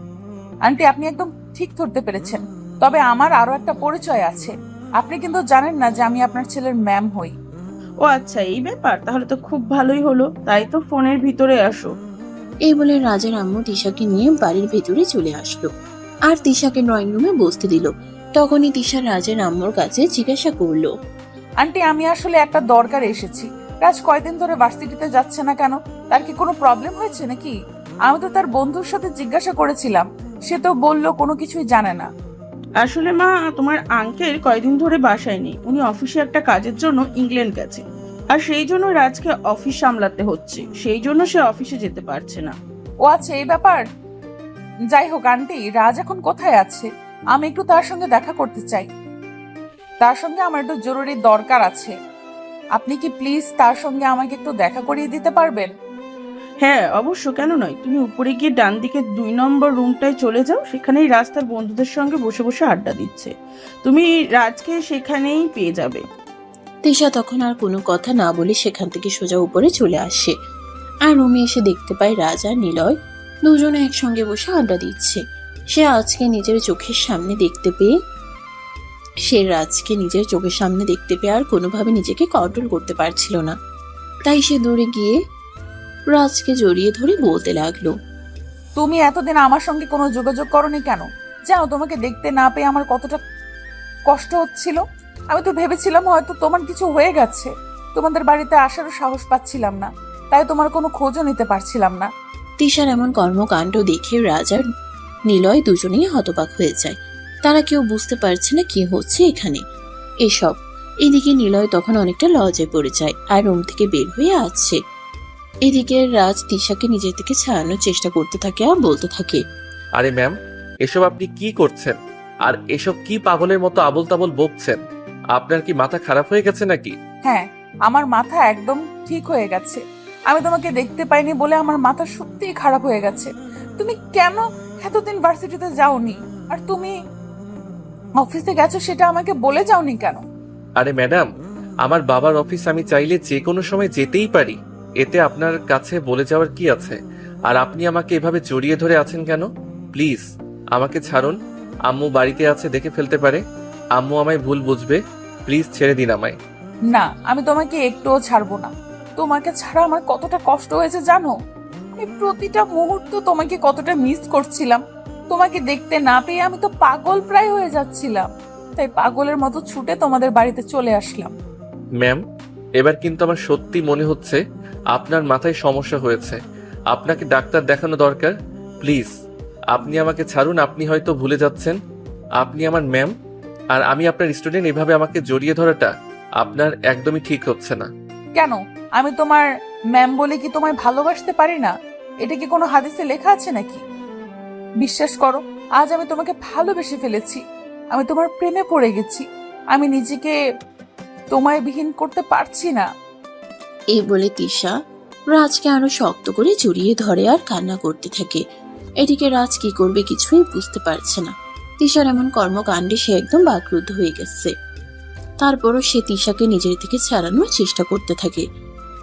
আন্টি, আপনি একদম ঠিক ধরতে পেরেছেন। তবে আমার আরো একটা পরিচয় আছে। আপনি কিন্তু জানেন না যে আমি আপনার ছেলের ম্যাম হই। ও আচ্ছা, এই ব্যাপার। তাহলে তো খুব ভালোই হলো। তাই তো ফোনের ভিতরে আসো। এই বলে রাজের আম্মু তিশাকে নিয়ে বাড়ির ভেতরে চলে আসলো আর তিশাকে ড্রয়িং রুমে বসতে দিল। তখনই তিশা রাজের আম্মুর কাছে জিজ্ঞাসা করলো, আন্টি, আমি আসলে একটা দরকারে এসেছি। রাজ কয়দিন ধরে ভার্সিটিতে যাচ্ছে না কেন? তার কি কোনো প্রবলেম হয়েছে নাকি? আমি তো তার বন্ধুর সাথে জিজ্ঞাসা করেছিলাম, সে তো বললো কোনো কিছুই জানে না। আসলে মা, তোমার আঙ্কেল কয়দিন ধরে বাসায় নেই। উনি অফিসে একটা কাজের জন্য ইংল্যান্ড গেছে, আর সেই জন্য রাজকে অফিস সামলাতে হচ্ছে। সেই জন্য সে অফিসে যেতে পারছে না। ও আচ্ছা, এই ব্যাপার। যাই হোক আন্টি, রাজ এখন কোথায় আছে? আমি একটু তার সঙ্গে দেখা করতে চাই। তার সঙ্গে আমার একটু জরুরি দরকার আছে। আপনি কি প্লিজ তার সঙ্গে আমাকে একটু দেখা করিয়ে দিতে পারবেন? হ্যাঁ অবশ্য, কেন নয়। তুমি উপরে গিয়ে ডান দিকে 2 নম্বর রুমটায় চলে যাও। সেখানেই রাজ তার বন্ধুদের সঙ্গে বসে বসে আড্ডা দিচ্ছে। তুমি রাজকে সেখানেই পেয়ে যাবে। তিশা তখন আর কোনো কথা না বলে সেখান থেকে সোজা উপরে চলে আসে আর রুমে এসে দেখতে পায় রাজ আর নিলয় দুজনে একসঙ্গে বসে আড্ডা দিচ্ছে। সে রাজকে নিজের চোখের সামনে দেখতে পেয়ে আর কোনোভাবে নিজেকে কন্ট্রোল করতে পারছিল না। তাই সে দূরে গিয়ে রাজকে জড়িয়ে ধরে বলতে লাগলো, তুমি এতদিন আমার সঙ্গে কোনো যোগাযোগ করনি কেন? জানো, তোমাকে দেখতে না পেয়ে আমার কতটা কষ্ট হচ্ছিল। আমি তো ভেবেছিলাম হয়তো তোমার কিছু হয়ে গেছে। তোমাদের বাড়িতে আসারও সাহস পাচ্ছিলাম না, তাই তোমার কোনো খোঁজও নিতে পারছিলাম না। তিশার এমন কর্মকাণ্ড দেখে রাজ আর নিলয় দুজনেই হতবাক হয়ে যায়। তারা কেউ বুঝতে পারছে না কি হচ্ছে এখানে এসব। এদিকে নিলয় তখন অনেকটা লজ্জায় পড়ে যায় আর রুম থেকে বের হয়ে আসছে। এদিকে রাজ তিশাকে নিজের থেকে ছাড়ানোর চেষ্টা করতে থাকে আর বলতে থাকে, আরে ম্যাম, এসব আপনি কি করছেন? আর এসব কি পাগলের মতো আবল তাবল বকছেন? আপনার কি মাথা খারাপ হয়ে গেছে নাকি? হ্যাঁ, আমার মাথা একদম ঠিক হয়ে গেছে। আমি তোমাকে দেখতে পাইনি বলে আমার মাথা সত্যিই খারাপ হয়ে গেছে। তুমি কেন এতদিন ভার্সিটিতে যাওনি? আর তুমি অফিসে গেছো সেটা আমাকে বলে যাওনি কেন? আরে ম্যাডাম, আমার বাবার অফিস আমি চাইলে যে কোনো সময় যেতেই পারি। এতে আপনার কাছে বলে যাওয়ার কি আছে? আর আপনি আমাকে এভাবে জড়িয়ে ধরে আছেন কেন? প্লিজ আমাকে ছাড়ুন। আম্মু বাড়িতে আছে, দেখে ফেলতে পারে। আম্মু আমায় ভুল বুঝবে। প্লিজ ছেড়ে দিন আমায়। না, আমি তোমাকে একটুও ছাড়বো না। তোমাকে ছাড়া আমার কতটা কষ্ট হয়েছে জানো? আমি প্রতিটা মুহূর্ত তোমাকে কতটা মিস করছিলাম। তোমাকে দেখতে না পেয়ে আমি তো পাগল প্রায় হয়ে যাচ্ছিলাম। তাই পাগলের মতো ছুটে তোমাদের বাড়িতে চলে আসলাম। ম্যাম, এবার কিন্তু আমার সত্যি মনে হচ্ছে আপনার মাথায় সমস্যা হয়েছে। আপনাকে ডাক্তার দেখানো দরকার। প্লিজ আপনি আমাকে ছাড়ুন। আপনি হয়তো ভুলে যাচ্ছেন আপনি আমার ম্যাম আর আমি আপনার স্টুডেন্ট। এভাবে আমাকে জড়িয়ে ধরাটা আপনার একদমই ঠিক হচ্ছে না। কেন? আমি তোমার ম্যাম বলে কি তোমায় ভালোবাসতে পারি না? এটা কি কোনো হাদিসে লেখা আছে নাকি? বিশ্বাস করো, আজ আমি তোমাকে ভালোবেসে ফেলেছি। আমি তোমার প্রেমে পড়ে গেছি। আমি নিজেকে তোমায় বিহীন করতে পারছি না। এই বলে তিশা রাজকে আরো শক্ত করে জড়িয়ে ধরে আর কান্না করতে থাকে। এদিকে রাজ কি করবে কিছুই বুঝতে পারছে না। তিশার এমন কর্মকাণ্ডে সে একদম বাকরুদ্ধ হয়ে গেছে। তারপরও সে তিশাকে নিজের থেকে ছাড়ানোর চেষ্টা করতে থাকে।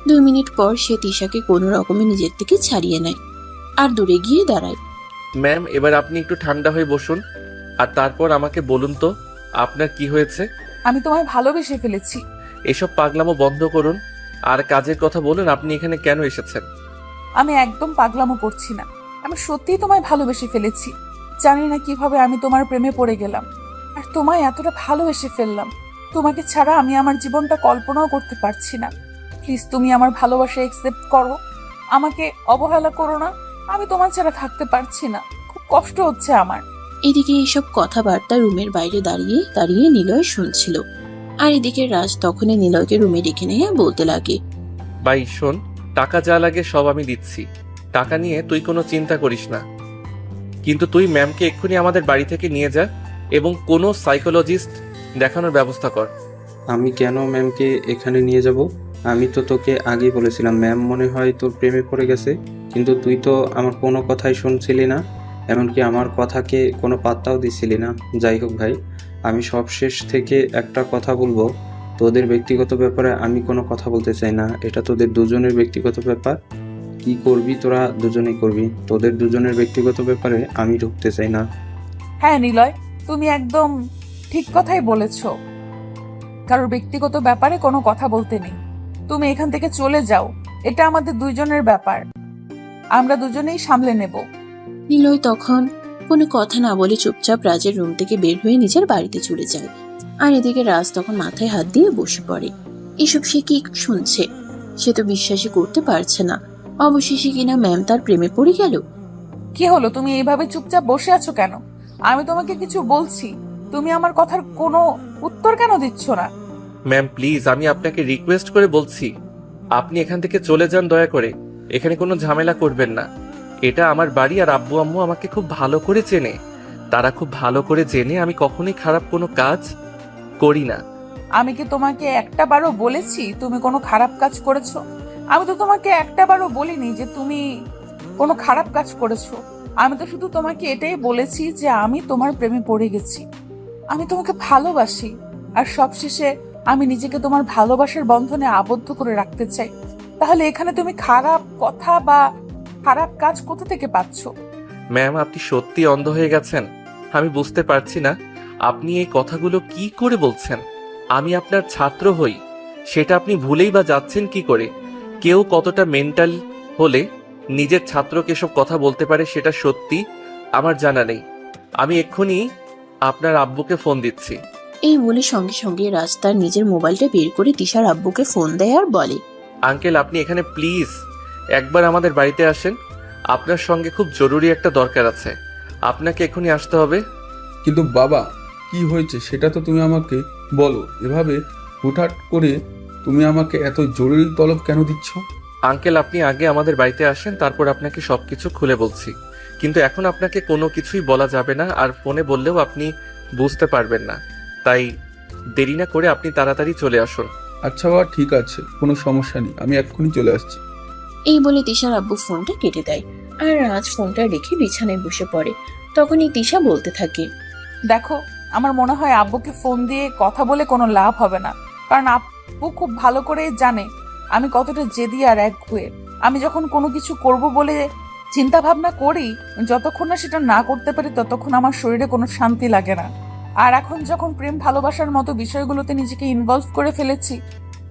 2 মিনিট পর সে তিশাকে কোনো রকমে নিজের থেকে ছাড়িয়ে নেয় আর দূরে গিয়ে দাঁড়ায়। ম্যাম, এবার আপনি একটু ঠান্ডা হয়ে বসুন আর তারপর আমাকে বলুন তো আপনার কি হয়েছে। আমি তোমায় ভালোবেসে ফেলেছি। এসব পাগলামো বন্ধ করুন আর কাজের কথা বলুন। আপনি এখানে কেন এসেছেন? আমি একদম পাগলামো করছি না। আমি সত্যিই তোমায় ভালোবেসে ফেলেছি। জানি না কিভাবে আমি তোমার প্রেমে পড়ে গেলাম আর তোমায় এতটা ভালোবেসে ফেললাম। তোমাকে ছাড়া আমি আমার জীবনটা কল্পনাও করতে পারছি না। প্লিজ তুমি আমার ভালোবাসা একসেপ্ট করো। আমাকে অবহেলা করো না। আমি তোমার ছাড়া থাকতে পারছি না। খুব কষ্ট হচ্ছে আমার। এদিকে এইসব কথাবার্তা রুমের বাইরে দাঁড়িয়ে দাঁড়িয়ে নিলয় শুনছিল। আর এদিকে রাজ তখনই নিলয়কে রুমে ডেকে নিয়ে বলতে লাগে, ভাই শোন, টাকা যা লাগে সব আমি দিচ্ছি, টাকা নিয়ে তুই কোনো চিন্তা করিস না, কিন্তু তুই ম্যামকে এক্ষুনি আমাদের বাড়ি থেকে নিয়ে যা এবং কোনো সাইকোলজিস্ট দেখানোর ব্যবস্থা কর। আমি কেন ম্যামকে এখানে নিয়ে যাব? আমি তো তোকে আগেই বলেছিলাম ম্যাম মনে হয় তোর প্রেমে পড়ে গেছে, কিন্তু তুই তো আমার কোনো কথাই শুনছিলি না, এমনকি আমার কথাকে কোনো পাত্তাও দিছিলি না। যাই হোক ভাই, আমি সবশেষ থেকে একটা কথা বলবো, তোদের ব্যক্তিগত ব্যাপারে আমি কোনো কথা বলতে চাই না। এটা তোদের দুজনের ব্যক্তিগত ব্যাপার, কি করবি তোরা দুজনেই করবি। তোদের দুজনের ব্যক্তিগত ব্যাপারে আমি ঢুকতে চাই না। হ্যাঁ নিলয়, তুমি একদম ঠিক কথাই বলেছ। কারোর ব্যক্তিগত ব্যাপারে কোনো কথা বলতে নেই। তুমি এখান থেকে চলে যাও, এটা আমাদের দুইজনের ব্যাপার, আমরা দুজনেই সামলে নেব। নিলয় তখন কোনো কথা না বলে চুপচাপ রাজের রুম থেকে বের হয়ে নিজের বাড়িতে চলে যায়। আর এদিকে রাজ তখন মাথায় হাত দিয়ে বসে পড়ে। এসব সে কি শুনছে? সে তো বিশ্বাসই করতে পারছে না। অবশেষে কিনা ম্যাম তার প্রেমে পড়ে গেল। কি হলো, তুমি এইভাবে চুপচাপ বসে আছো কেন? আমি তোমাকে কিছু বলছি, তুমি আমার কথার কোনো উত্তর কেন দিচ্ছ না? ম্যাম প্লিজ, আমি আপনাকে রিকোয়েস্ট করে বলছি, আপনি এখান থেকে চলে যান দয়া করে। এখানে কোনো ঝামেলা করবেন না। এটা আমার বাড়ি, আর আব্বু আম্মু আমাকে খুব ভালো করে চেনে। তারা খুব ভালো করে জেনে আমি কখনোই খারাপ কোনো কাজ করি না। আমি কি তোমাকে একটা বারও বলেছি তুমি কোনো খারাপ কাজ করেছো? আমি তো তোমাকে একটা বারও বলিনি যে তুমি কোনো খারাপ কাজ করেছো। আমি তো শুধু তোমাকে এটাই বলেছি যে আমি তোমার প্রেমে পড়ে গেছি, আমি তোমাকে ভালোবাসি, আর সবশেষে আমি নিজেকে তোমার ভালোবাসার বন্ধনে আবদ্ধ করে রাখতে চাই। তাহলে এখানে তুমি খারাপ কথা বা খারাপ কাজ কোথা থেকে পাচ্ছ? ম্যাম আপনি সত্যি অন্ধ হয়ে গেছেন। আমি বুঝতে পারছি না আপনি এই কথাগুলো কি করে বলছেন। আমি আপনার ছাত্র হই, সেটা আপনি ভুলেই বা যাচ্ছেন কি করে? কেউ কতটা মেন্টাল হলে নিজের ছাত্রকে এসব কথা বলতে পারে সেটা সত্যি আমার জানা নেই। আমি এক্ষুনি আপনার আব্বুকে ফোন দিচ্ছি। এই বলে সঙ্গে সঙ্গে রাজ তার নিজের মোবাইলটা বের করে তিশার আব্বুকে ফোন দেয় আর বলে, আঙ্কেল আপনি এখানে প্লিজ একবার আমাদের বাড়িতে আসেন, আপনার সঙ্গে খুব জরুরি একটা দরকার আছে, আপনাকে এক্ষুনি আসতে হবে। কিন্তু বাবা, কি হয়েছে সেটা তো তুমি আমাকে বলো। এভাবে হুটহাট করে তুমি আমাকে এত জরুরি তলব কেন দিচ্ছ? আঙ্কেল আপনি আগে আমাদের বাড়িতে আসেন, তারপর আপনাকে সবকিছু খুলে বলছি। কিন্তু এখন আপনাকে কোনো কিছুই বলা যাবে না, আর ফোনে বললেও আপনি বুঝতে পারবেন না। তাই দেরি না করে আপনি তাড়াতাড়ি চলে আসুন। আচ্ছা বাবা, ঠিক আছে, কোনো সমস্যা নেই, আমি এক্ষুনি চলে আসছি। এই বলে তিশার আব্বু ফোনটা কেটে দেয় আর রাজ ফোনটা রেখে বিছানায় বসে পড়ে। তখনই তিশা বলতে থাকে, দেখো, আমার মনে হয় আব্বুকে ফোন দিয়ে কথা বলে কোনো লাভ হবে না, কারণ আব্বু খুব ভালো করে জানে আমি কতটা জেদি আর একগুঁয়ে। আমি যখন কোনো কিছু করব বলে চিন্তা ভাবনা করি, যতক্ষণ না সেটা না করতে পারি ততক্ষণ আমার শরীরে কোনো শান্তি লাগে না। আর এখন যখন প্রেম ভালোবাসার মতো বিষয়গুলোতে নিজেকে ইনভলভ করে ফেলেছি,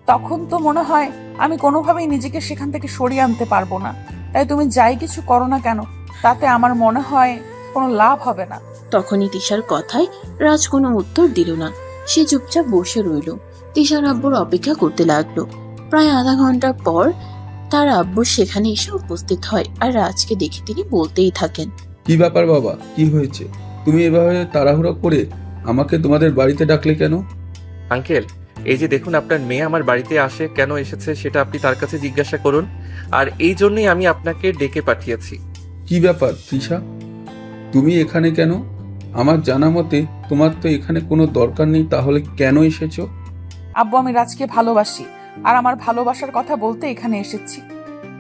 তখন তো মনে হয় আমি কোনোভাবেই নিজেকে সেখান থেকে সরিয়ে আনতে পারবো না। তাই তুমি যাই কিছু করো না কেন, তাতে আমার মনে হয় কোনো লাভ হবে না। তখনই তিশার কথায় রাজ কোনো উত্তর দিল না। সে চুপচাপ বসে রইল। তিশার আব্বুর অপেক্ষা করতে লাগলো। প্রায় আধা ঘন্টা পর তার আব্বু সেখানে এসে উপস্থিত হয় আর রাজকে দেখে তিনি বলতেই থাকেন, কি ব্যাপার বাবা, কি হয়েছে? তুমি এভাবে তাড়াহুড়ো করে আমাকে তোমাদের বাড়িতে ডাকলে কেন? আঙ্কেল এই যে দেখুন, আপনার মেয়ে আমার বাড়িতে আসে, কেন এসেছে সেটা আপনি তার কাছে জিজ্ঞাসা করুন, আর এই জন্যই আমি আপনাকে ডেকে পাঠিয়েছি। কি ব্যাপার তৃষা, তুমি এখানে কেন? আমার জানা মতে তোমার তো এখানে কোনো দরকার নেই, তাহলে কেন এসেছো? আব্বু আমি রাজকে ভালোবাসি, আর আমার ভালোবাসার কথা বলতে এখানে এসেছি।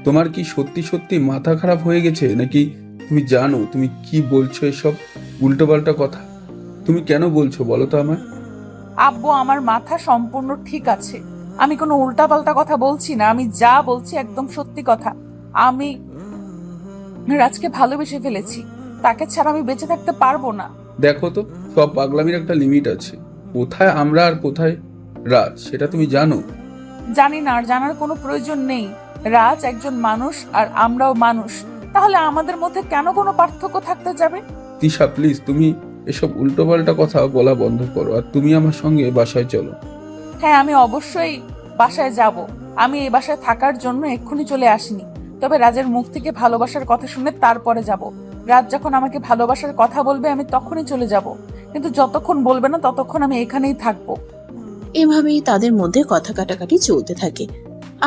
তোমার কি সত্যি সত্যি মাথা খারাপ হয়ে গেছে নাকি? তুমি জানো তুমি কি বলছো এসব উল্টোপাল্টা কথা? তুমি কেন বলছো বলো তো আমায়? আব্বু আমার মাথা সম্পূর্ণ ঠিক আছে, আমি কোনো উল্টাপাল্টা কথা বলছি না, আমি যা বলছি একদম সত্যি কথা। আমি রাজকে ভালোবেসে ফেলেছি, তাকে ছাড়া আমি বেঁচে থাকতে পারবো না। দেখো তো, সব পাগলামির একটা লিমিট আছে। কোথায় আমরা আর কোথায় রাজ সেটা তুমি জানো? জানি না, আর জানার কোনো প্রয়োজন নেই। রাজ একজন মানুষ আর আমরাও মানুষ, তাহলে আমাদের মধ্যে কেন কোনো পার্থক্য থাকতে যাবে? তৃষা প্লিজ, তুমি এসব উল্টোপাল্টা কথা বলা বন্ধ করো, আর তুমি আমার সঙ্গে বাসায় চলো। হ্যাঁ আমি অবশ্যই বাসায় যাব। আমি এই বাসায় থাকার জন্য এক্ষুনি চলে আসিনি, তবে রাজের মুখ থেকে ভালোবাসার কথা শুনে তারপরে যাব। রাজ যখন আমাকে ভালোবাসার কথা বলবে আমি তখনই চলে যাব, কিন্তু যতক্ষণ বলবে না ততক্ষণ আমি এখানেই থাকবো। এভাবেই তাদের মধ্যে কথা কাটাকাটি চলতে থাকে।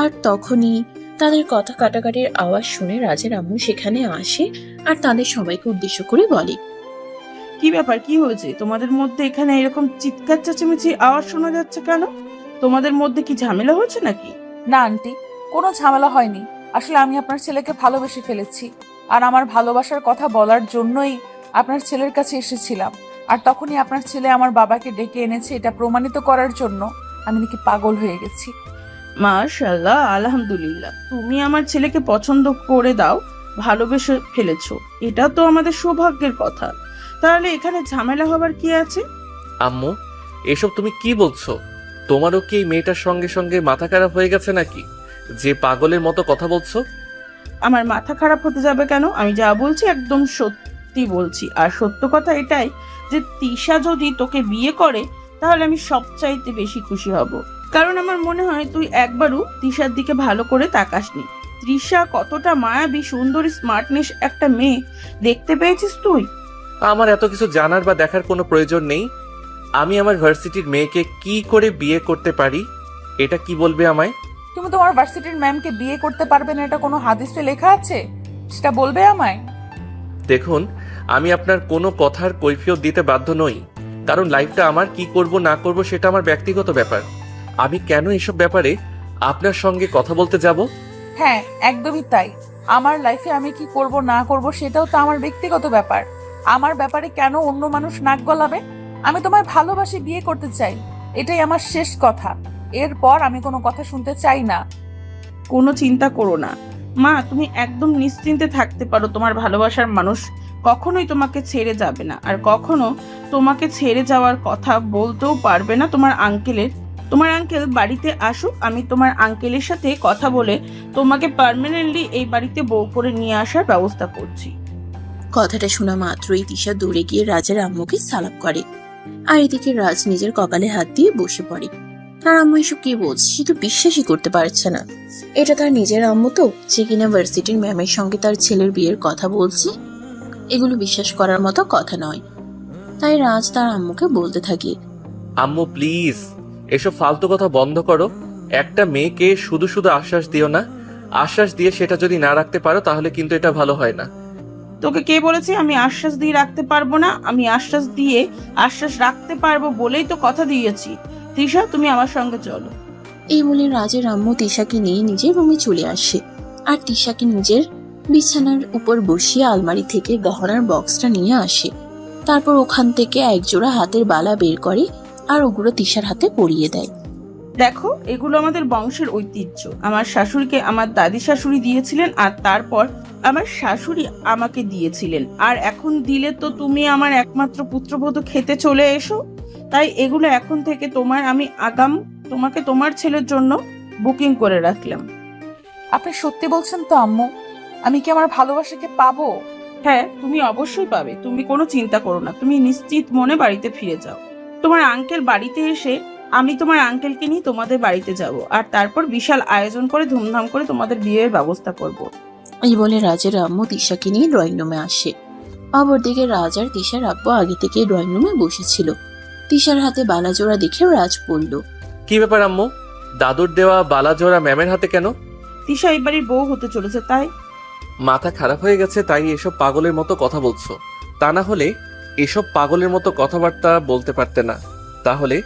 আর তখনই তাদের কথা কাটাকাটির আওয়াজ শুনে রাজের আম্মু সেখানে আসে আর তাদের সবাইকে উদ্দেশ্য করে বলে, কি ব্যাপার, কি হয়েছে তোমাদের মধ্যে? এখানে এরকম চিৎকার চেঁচামেচি আওয়াজ শোনা যাচ্ছে কেন? তোমাদের মধ্যে কি ঝামেলা হচ্ছে নাকি? না আন্টি, কোনো ঝামেলা হয়নি। আসলে আমি আপনার ছেলেকে ভালোবেসে ফেলেছি, আর আমার ভালোবাসার কথা বলার জন্যই আপনার ছেলের কাছে এসেছিলাম। আর তখনই আপনার ছেলে আমার বাবাকে ডেকে এনেছে এটা প্রমাণিত করার জন্য আমি নাকি পাগল হয়ে গেছি। মাশাআল্লাহ, আলহামদুলিল্লাহ, তুমি আমার ছেলেকে পছন্দ করে দাও, ভালোবেসে ফেলেছো, এটা তো আমাদের সৌভাগ্যের কথা। তাহলে এখানে ঝামেলা হবার কি আছে? আম্মু, এসব তুমি কি বলছো? তোমারও কি এই মেয়েটার সঙ্গে সঙ্গে মাথা খারাপ হয়ে গেছে নাকি, যে পাগলের মতো কথা বলছো? আমার মাথা খারাপ হতে যাবে কেন? আমি যা বলছি একদম সত্যি বলছি। আর সত্য কথা এটাই যে তিশা যদি তোকে বিয়ে করে তাহলে আমি সবচাইতে বেশি খুশি হব, কারণ আমার মনে হয় তুই একবারও তিশার দিকে ভালো করে তাকাসনি। তৃষা কতটা মায়াবী, সুন্দরী, স্মার্টনেস একটা মেয়ে দেখতে পেয়েছিস তুই? আমার এত কিছু জানার বা দেখার কোনো প্রয়োজন নেই। আমি আমার ভার্সিটির মেয়েকে কি করে বিয়ে করতে পারি, এটা কি বলবে আমায়? তুমি তোমার ভার্সিটির ম্যামকে বিয়ে করতে পারবে না, এটা কোনো হাদিসে লেখা আছে? সেটা বলবে আমায়? দেখুন, আমি আপনার কোনো কথার কৈফিয়ত দিতে বাধ্য নই, কারণ লাইফটা আমার, কি করব না করব সেটা আমার ব্যক্তিগত ব্যাপার। আমি কেন এসব ব্যাপারে আপনার সঙ্গে কথা বলতে যাব? হ্যাঁ, একদমই তাই। আমার লাইফে আমি কি করব না করব সেটাও তো আমার ব্যক্তিগত ব্যাপার। আমার ব্যাপারে কেন অন্য মানুষ নাক গলাবে? আমি তোমায় ভালোবাসি, বিয়ে করতে চাই, এটাই আমার শেষ কথা। এরপর আমি কোনো কথা শুনতে চাই না। কোনো চিন্তা করো না মা, তুমি একদম নিশ্চিন্তে থাকতে পারো। তোমার ভালোবাসার মানুষ কখনোই তোমাকে ছেড়ে যাবে না, আর কখনো তোমাকে ছেড়ে যাওয়ার কথা বলতেও পারবে না তোমার আঙ্কেলের। তোমার আঙ্কেল বাড়িতে আসুক, আমি তোমার আঙ্কেলের সাথে কথা বলে তোমাকে পার্মানেন্টলি এই বাড়িতে বউ করে নিয়ে আসার ব্যবস্থা করছি। কথাটা শোনা মাত্রই তিশা দৌড়ে গিয়ে রাজের আম্মুকে সালাম করে, আর এদিকে রাজ নিজের কপালে হাত দিয়ে বসে পড়ে। তার আম্মু এসব কি বলছে সে তো বিশ্বাসই করতে পারছে না। এটা তার নিজের আম্মু তো, যে কিনা ভার্সিটির ম্যামের সঙ্গে তার ছেলের বিয়ের কথা বলছে। এগুলো বিশ্বাস করার মতো কথা নয়। তাই রাজ তার আম্মুকে বলতে থাকে, আম্মু প্লিজ, এসব ফালতু কথা বন্ধ করো। একটা মেয়েকে শুধু শুধু আশ্বাস দিও না। আশ্বাস দিয়ে সেটা যদি না রাখতে পারো তাহলে কিন্তু এটা ভালো হয় না। তোকে কে বলেছে আমি আশ্বাস দিয়ে রাখতে পারবো না? আমি আশ্বাস রাখতে পারবো বলেই তো কথা দিয়েছি। তৃষা, তুমি আমার সঙ্গে চলো। এই বলে রাজের আম্মু তিশাকে নিয়ে নিজের রুমে চলে আসে, আর তিশাকে নিজের বিছানার উপর বসিয়ে আলমারি থেকে গহনার বক্সটা নিয়ে আসে। তারপর ওখান থেকে একজোড়া হাতের বালা বের করে আর ওগুলো তিশার হাতে পরিয়ে দেয়। দেখো, এগুলো আমাদের বংশের ঐতিহ্য। আমার শাশুড়িকে আমার দাদি শাশুড়ি দিয়েছিলেন, আর তারপর আমার শাশুড়ি আমাকে দিয়েছিলেন, আর এখন দিলে তো তুমি আমার একমাত্র পুত্রবধূ খেতে চলে এসো। তাই এগুলো এখন থেকে তোমার, আমি তোমাকে তোমার ছেলের জন্য বুকিং করে রাখলাম। আপনি সত্যি বলছেন তো আম্মু? আমি কি আমার ভালোবাসাকে পাবো? হ্যাঁ, তুমি অবশ্যই পাবে। তুমি কোনো চিন্তা করো না, তুমি নিশ্চিত মনে বাড়িতে ফিরে যাও। তোমার আঙ্কেল বাড়িতে এসে আমি তোমার আঙ্কেলকে নিয়ে তোমাদের বাড়িতে যাব, আর তারপর বিশাল আয়োজন করে ধুমধাম করে তোমাদের বিয়ের ব্যবস্থা করব। এই বলে রাজের আম্মু তিশাকে নিয়ে ড্রয়িং রুমে আসে। অপরদিকে রাজ আর তিশার আব্বু আগে থেকে ড্রয়িং রুমে বসেছিল। তিশার হাতে বালা জোড়া দেখে রাজ বলল, কি ব্যাপার আম্মু, দাদুর দেওয়া বালা জোড়া ম্যামের হাতে কেন? তিশা এই বাড়ির বউ হতে চলেছে, তাই। মাথা খারাপ হয়ে গেছে তাই এসব পাগলের মতো কথা বলছো? তা না হলে এসব পাগলের মতো কথাবার্তা বলতে পারতে না। তাহলে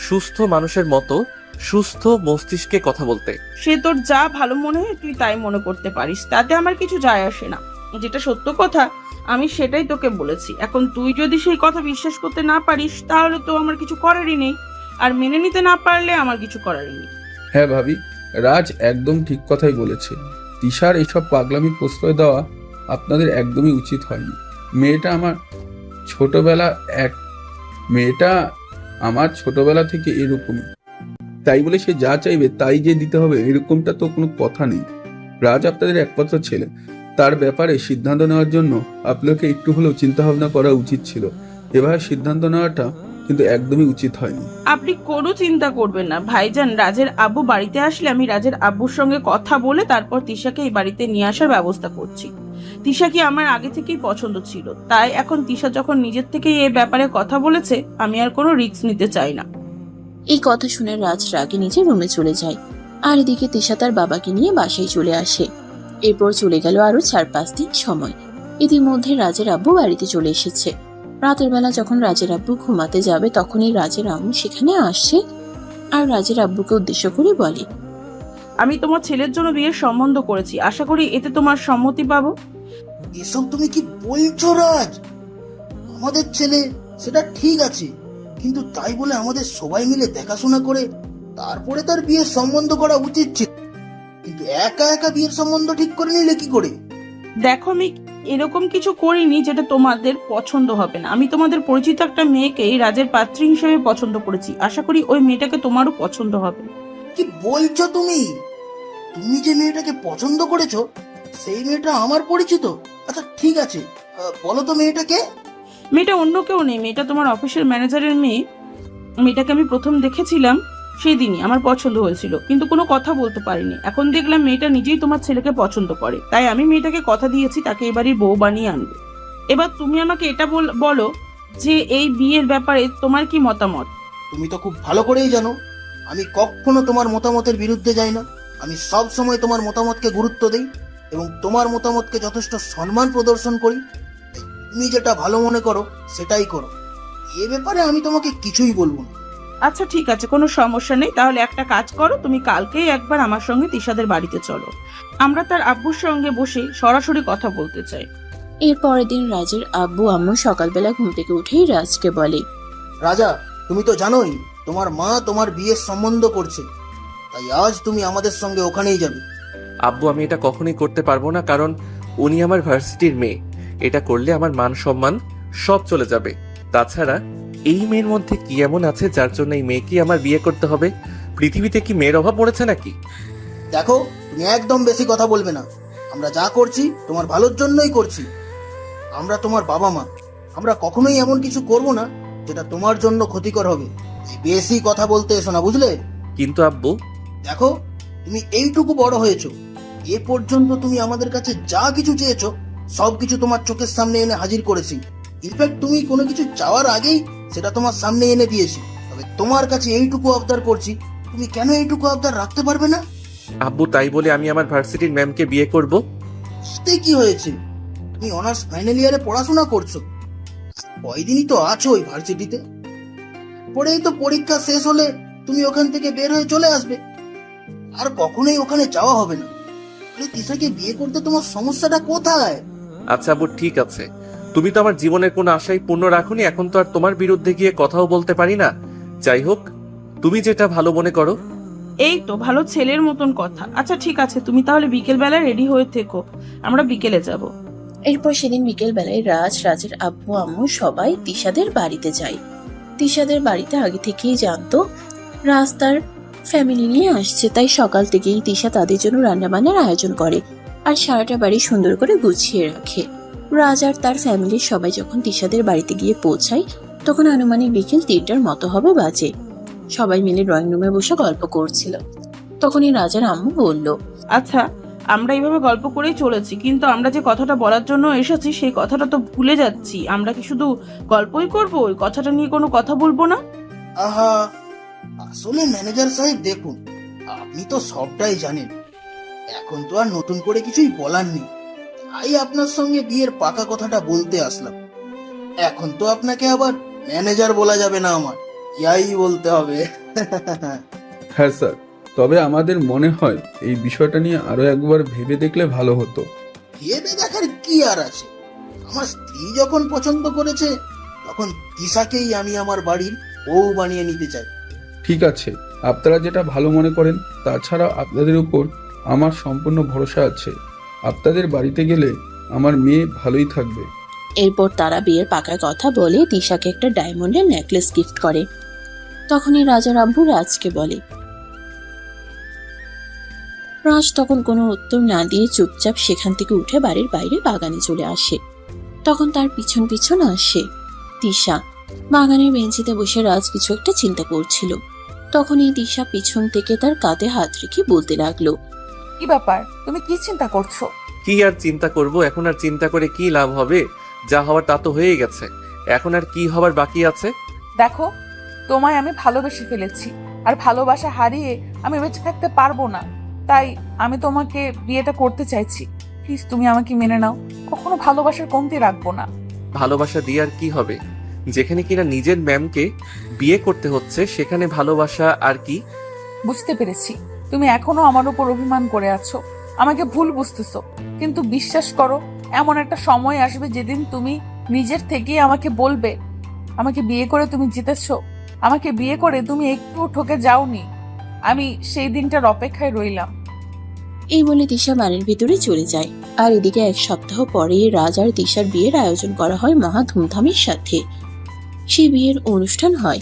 সুস্থ মানুষের মতো সুস্থ মস্তিষ্কে কথা বলতে। সে তোর যা ভালো মনে হয় তুই তাই মনে করতে পারিস, তাতে আমার কিছু যায় আসে না। যেটা সত্য কথা আমি সেটাই তোকে বলেছি। এখন তুই যদি সেই কথা বিশ্বাস করতে না পারিস তাহলে তো আমার কিছু করারই নেই, আর মেনে নিতে না পারলে আমার কিছু করারই নেই। হ্যাঁ ভাবি, রাজ একদম ঠিক কথাই বলেছে। তিশার এসব পাগলামি প্রশ্রয় দেওয়া আপনাদের একদমই উচিত হয়নি। মেয়েটা আমার ছোটবেলা থেকে এরকমই, তাই বলে সে যা চাইবে তাই যে দিতে হবে এরকমটা তো কোনো কথা নেই। রাজ আপনাদের একমাত্র ছেলে, তার ব্যাপারে সিদ্ধান্ত নেওয়ার জন্য আপনাকে একটু হলেও চিন্তা ভাবনা করা উচিত ছিল। এভাবে সিদ্ধান্ত নেওয়াটা কিন্তু একদমই উচিত হয়নি। আপনি কোনো চিন্তা করবেন না ভাইজান। রাজের আব্বু বাড়িতে আসলে আমি রাজের আব্বুর সঙ্গে কথা বলে তারপর তিশাকে এই বাড়িতে নিয়ে আসার ব্যবস্থা করছি। তিশাকে আমার আগে থেকেই পছন্দ ছিল, তাই এখন তিশা যখন নিজের থেকেই এই ব্যাপারে কথা বলেছে আমি আর কোনো রিস্ক নিতে চাই না। এই কথা শুনে রাজ রাগে নিজের রুমে চলে যায়। আর এদিকে তিশা তার বাবাকে নিয়ে বাসায় চলে আসে। এরপর চলে গেল আরো 4-5 দিন সময়। ইতিমধ্যে রাজের আব্বু বাড়িতে চলে এসেছে। রাতের বেলা যখন রাজের আব্বু ঘুমাতে যাবে তখনই রাজের আম্মু সেখানে আসে আর রাজের আব্বুকে উদ্দেশ্য করে বলে, আমি তোমার ছেলের জন্য বিয়ের সম্বন্ধ করেছি, আশা করি এতে তোমার সম্মতি পাবো। এসব তুমি কি বলছো রাজ? আমাদের ছেলে সেটা ঠিক আছে, কিন্তু তাই বলে আমাদের সবাই মিলে দেখাশোনা করে তারপরে তার বিয়ের সম্বন্ধ করা উচিত ছিল। কিন্তু একা একা বিয়ের সম্বন্ধ ঠিক করে নিলে কি করে? দেখো, আমি এরকম কিছু করিনি যেটা তোমাদের পছন্দ হবে না। আমি তোমাদের পরিচিত একটা মেয়েকেই রাজের পাত্রী হিসেবে পছন্দ করেছি, আশা করি ওই মেয়েটাকে তোমারও পছন্দ হবে। কি বলছো তুমি? তুমি যে মেয়েটাকে পছন্দ করেছো সেই মেয়েটা আমার পরিচিত? আচ্ছা ঠিক আছে, বলো তো মেয়েটাকে। মেয়েটা অন্য কেউ নেই, মেয়েটা তোমার অফিসের ম্যানেজারের মেয়ে। মেয়েটাকে আমি প্রথম দেখেছিলাম সেদিনই আমার পছন্দ হয়েছিল, কিন্তু কোনো কথা বলতে পারিনি। এখন দেখলাম মেয়েটা নিজেই তোমার ছেলেকে পছন্দ করে, তাই আমি মেয়েটাকে কথা দিয়েছি তাকে এবারই বউ বানিয়ে আনবে। এবার তুমি আমাকে এটা বলো যে এই বিয়ের ব্যাপারে তোমার কি মতামত? তুমি তো খুব ভালো করেই জানো আমি কখনো তোমার মতামতের বিরুদ্ধে যাই না। আমি সব সময় তোমার মতামতকে গুরুত্ব দেই এবং তোমার মতামতকে যথেষ্ট সম্মান প্রদর্শন করি। তাই তুমি যেটা ভালো মনে করো সেটাই করো, এ ব্যাপারে আমি তোমাকে কিছুই বলবো না। আচ্ছা ঠিক আছে, কোনো সমস্যা নেই। তাহলে একটা কাজ করো, তুমি কালকেই একবার আমার সঙ্গে তিশাদের বাড়িতে চলো। আমরা তার আব্বুর সঙ্গে বসে সরাসরি কথা বলতে চাই। এর পরের দিন রাজের আব্বু আম্মু সকালবেলা ঘুম থেকে উঠেই রাজকে বলে, রাজা, তুমি তো জানোই তোমার মা তোমার বিয়ের সম্বন্ধ করছে, তাই আজ তুমি আমাদের সঙ্গে ওখানেই যাবে। আব্বু, আমি এটা কখনোই করতে পারবো না, কারণ উনি আমার ভার্সিটির মেয়ে। এটা করলে আমার মান সম্মান সব চলে যাবে। তাছাড়া এই মেয়ের মধ্যে কি এমন আছে যার জন্য এই মেয়েকে আমার বিয়ে করতে হবে? পৃথিবীতে কি মেয়ের অভাব পড়েছে নাকি? দেখো, তুমি একদম বেশি কথা বলবে না। আমরা যা করছি তোমার ভালোর জন্যই করছি। আমরা তোমার বাবা মা, আমরা কখনোই এমন কিছু করব না যেটা তোমার জন্য ক্ষতিকর হবে। তাই বেশি কথা বলতে এসো না, বুঝলে? কিন্তু আব্বু, দেখো, তুমি এইটুকু বড় হয়েছো, এ পর্যন্ত তুমি আমাদের কাছে যা কিছু চেয়েছো সবকিছু তোমার চোখের সামনে এনে হাজির করেছি। ইনফ্যাক্ট তুমি কোনো কিছু চাওয়ার আগেই সেটা তোমার সামনে এনে দিয়েছি। তবে তোমার কাছে এইটুকু আবদার করছি, তুমি কেন এইটুকু আবদার রাখতে পারবে না? আব্বু, তাই বলে আমি আমার ভার্সিটির ম্যামকে বিয়ে করব? তাতে কি হয়েছে? তুমি অনার্স ফাইনাল ইয়ারে পড়াশোনা করছো, কয়দিনই তো আছো ওই ভার্সিটিতে। পরেই তো পরীক্ষা শেষ হলে তুমি ওখান থেকে বের হয়ে চলে আসবে, আর কখনোই ওখানে যাওয়া হবে না। তিশাকে বিয়ে করতে তোমার সমস্যাটা কোথায়? আচ্ছা আব্বু, ঠিক আছে। তুমি তো আমার জীবনের কোনো আশাই পূর্ণ রাখোনি, এখন তো আর তোমার বিরুদ্ধে গিয়ে কথাও বলতে পারি না। যাই হোক, তুমি যেটা ভালো মনে করো। এই তো ভালো ছেলের মতন কথা। আচ্ছা ঠিক আছে, তুমি তাহলে বিকেল বেলা রেডি হয়ে থেকো, আমরা বিকেলে যাব। এরপর সেদিন বিকেল বেলায় রাজের আব্বু আম্মু সবাই তিশাদের বাড়িতে যায়। তিশাদের বাড়িতে আগে থেকেই জানতো রাজ তার ফ্যামিলি নিয়ে আসছে, তাই সকাল থেকেই তিশা তাদের জন্য রান্নাবান্নার আয়োজন করে আর সারাটা বাড়ি সুন্দর করে গুছিয়ে রাখে। রাজ আর তার ফ্যামিলির সবাই যখন তিশাদের বাড়িতে গিয়ে পৌঁছায় তখন আনুমানিক বিকেল 3টার মতো হবে বাজে। সবাই মিলে ড্রয়িং রুমে বসে গল্প করছিল। তখনই রাজার আম্মু বলল, আচ্ছা, আমরা এইভাবে গল্প করেই চলেছি, কিন্তু আমরা যে কথাটা বলার জন্য এসেছি সেই কথাটা তো ভুলে যাচ্ছি। আমরা কি শুধু গল্পই করবো, ওই কথাটা নিয়ে কোনো কথা বলবো না? আহা, আসলে ম্যানেজার সাহেব দেখুন, আপনি তো সবটাই জানেন। এখন তো আর নতুন করে কিছুই বলার নেই, তাই আপনার সঙ্গে বিয়ের পাকা কথাটা বলতে আসলাম। এখন তো আপনাকে আবার ম্যানেজার বলা যাবে না, আমার ইয়াই বলতে হবে। হ্যাঁ স্যার, তবে আমাদের মনে হয় এই বিষয়টা নিয়ে আরো একবার ভেবে দেখলে ভালো হতো। ভেবে দেখার কি আর আছে? আমার স্ত্রী যখন পছন্দ করেছে তখন তিশাকেই আমি আমার বাড়ির বউ বানিয়ে নিতে চাই। ঠিক আছে, আপনারা যেটা ভালো মনে করেন। তাছাড়া আপনাদের উপর আমার সম্পূর্ণ ভরসা আছে। আপনাদের বাড়িতে গেলে আমার মেয়ে ভালোই থাকবে। এরপর তারা বিয়ের পাকা কথা বলে তিশাকে একটা ডায়মন্ডের নেকলেস গিফট করে। তখনই রাজার আব্বু রাজকে বলে। রাজ তখন কোনো উত্তর না দিয়ে চুপচাপ সেখান থেকে উঠে বাড়ির বাইরে বাগানে চলে আসে। তখন তার পিছন পিছন আসে তিশা। বাগানের বেঞ্চিতে বসে রাজ কিছু একটা চিন্তা করছিল। তখনই তিশা পিছন থেকে তার কাঁধে হাত রেখে বলতে লাগলো, কি ব্যাপার, তুমি কি চিন্তা করছো? কি আর চিন্তা করব? এখন আর চিন্তা করে কি লাভ হবে? যা হওয়ার তা তো হয়ে গেছে, এখন আর কি হবার বাকি আছে? দেখো, তোমায় আমি ভালোবেসে ফেলেছি, আর ভালোবাসা হারিয়ে আমি বেঁচে থাকতে পারবো না। তাই আমি তোমাকে বিয়েটা করতে চাইছি। প্লিজ তুমি আমাকে মেনে নাও। কখনো ভালোবাসার কমতি রাখবো না। ভালোবাসা দিয়ে আর কি হবে? যেখানে কিনা নিজের ম্যামকে বিয়ে করতে হচ্ছে সেখানে ভালোবাসা আর কি? বুঝতে পেরেছি তুমি এখনো আমার উপর অভিমান করে আছো, আমাকে ভুল বুঝতেছো। কিন্তু বিশ্বাস করো, এমন একটা সময় আসবে যেদিন তুমি নিজের থেকেই আমাকে বলবে আমাকে বিয়ে করে তুমি জিতেছো, আমাকে বিয়ে করে তুমি একটু ঠকে যাওনি। আমি সেই দিনটার অপেক্ষায় রইলাম। এই বলে তিশা বাড়ির ভিতরে চলে যায়। আর এদিকে 1 সপ্তাহ পরে রাজ আর তিশার বিয়ের আয়োজন করা হয় মহা ধুমধামের সাথে। সেই বিয়ের অনুষ্ঠান হয়।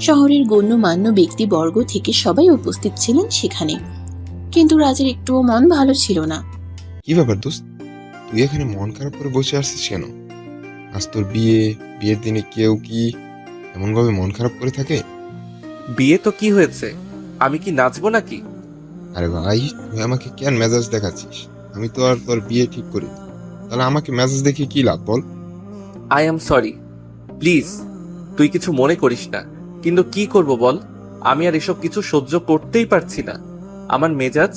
শহরের গণ্যমান্য ব্যক্তিবর্গ থেকে সবাই উপস্থিত ছিলেন সেখানে। কিন্তু রাজের একটুও মন ভালো ছিল না। কি ব্যাপার দোস্ত, তুই এখানে মন খারাপ করে বসে আসছিস কেন? আজ তোর বিয়ের দিনে কেউ কি এমন ভাবে মন খারাপ করে থাকে? বিয়ে তো কি হয়েছে, আমি কি নাচবো নাকি? আরে ভাই, তুই আমাকে কেন মেজাজ দেখাচ্ছিস? আমি তো আর তোর বিয়ে ঠিক করি, তাহলে আমাকে মেজাজ দেখিয়ে কি লাভ বল? আই এম সরি, প্লিজ তুই কিছু মনে করিস না। কিন্তু কি করব বল, আমি আর এসব কিছু সহ্য করতেই পারছি না। আমার মেজাজ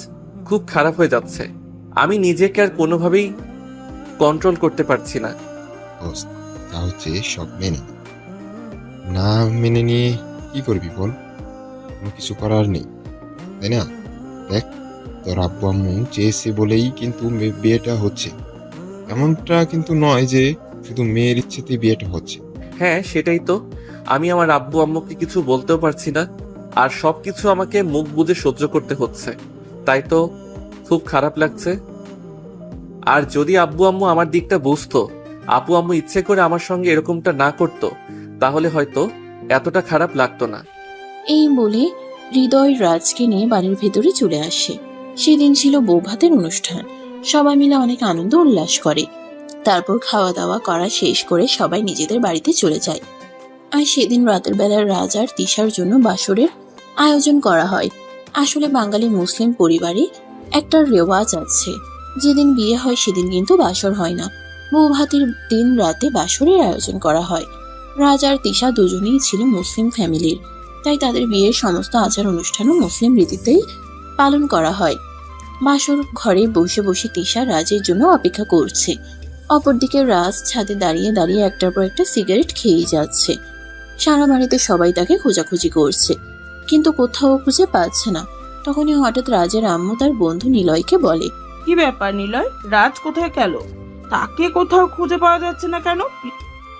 খুব খারাপ হয়ে যাচ্ছে, আমি নিজেকে আর কোনোভাবেই কন্ট্রোল করতে পারছি না। দোস্ত, তা হচ্ছে সব মেনে নে। না মেনে নিয়ে কি করবি বল? কোনো কিছু করার নেই, তাই না? দেখ, তোর আব্বু আম্মু চেয়েছে বলেই কিন্তু বিয়েটা হচ্ছে। এমনটা কিন্তু নয় যে শুধু মেয়ের ইচ্ছেতেই বিয়েটা হচ্ছে। হ্যাঁ সেটাই তো, আমি আমার আব্বু আম্মুকে কিছু বলতেও পারছি না, আর সবকিছু আমাকে মুখ বুজে সহ্য করতে হচ্ছে। তাই তো খুব খারাপ লাগছে। আর যদি আব্বু আম্মু আমার দিকটা বুঝতো, আপু আম্মু ইচ্ছে করে আমার সঙ্গে এরকমটা না করতো, তাহলে হয়তো এতটা খারাপ লাগতো না। এই বলে হৃদয় রাজকে নিয়ে বাড়ির ভেতরে চলে আসে। সেদিন ছিল বৌভাতের অনুষ্ঠান। সবাই মিলে অনেক আনন্দ উল্লাস করে। তারপর খাওয়া দাওয়া করা শেষ করে সবাই নিজেদের বাড়িতে চলে যায়। আর সেদিন রাতের বেলা রাজ আর তিশার জন্য বাসরের আয়োজন করা হয়। আসলে বাঙালি মুসলিম পরিবারে একটা রেওয়াজ আছে, যেদিন বিয়ে হয় সেদিন কিন্তু বাসর হয় না। বৌভাতের দিন রাতে বাসরের আয়োজন করা হয়। রাজ আর তিশা দুজনেই ছিল মুসলিম ফ্যামিলির, তাই তাদের বিয়ের সমস্ত আচার অনুষ্ঠানও মুসলিম রীতিতেই পালন করা হয়। বাসর ঘরে বসে বসে তিশা রাজের জন্য অপেক্ষা করছে। অপরদিকে রাজ ছাদে দাঁড়িয়ে দাঁড়িয়ে একটার পর একটা সিগারেট খেয়েই যাচ্ছে। সারা বাড়িতে সবাই তাকে খোঁজাখুঁজি করছে, কিন্তু কোথাও খুঁজে পাচ্ছে না। তখনই হঠাৎ রাজের আম্মু তার বন্ধু নিলয়কে বলে, কি ব্যাপার নিলয়, রাজ কোথায় গেল? তাকে কোথাও খুঁজে পাওয়া যাচ্ছে না কেন?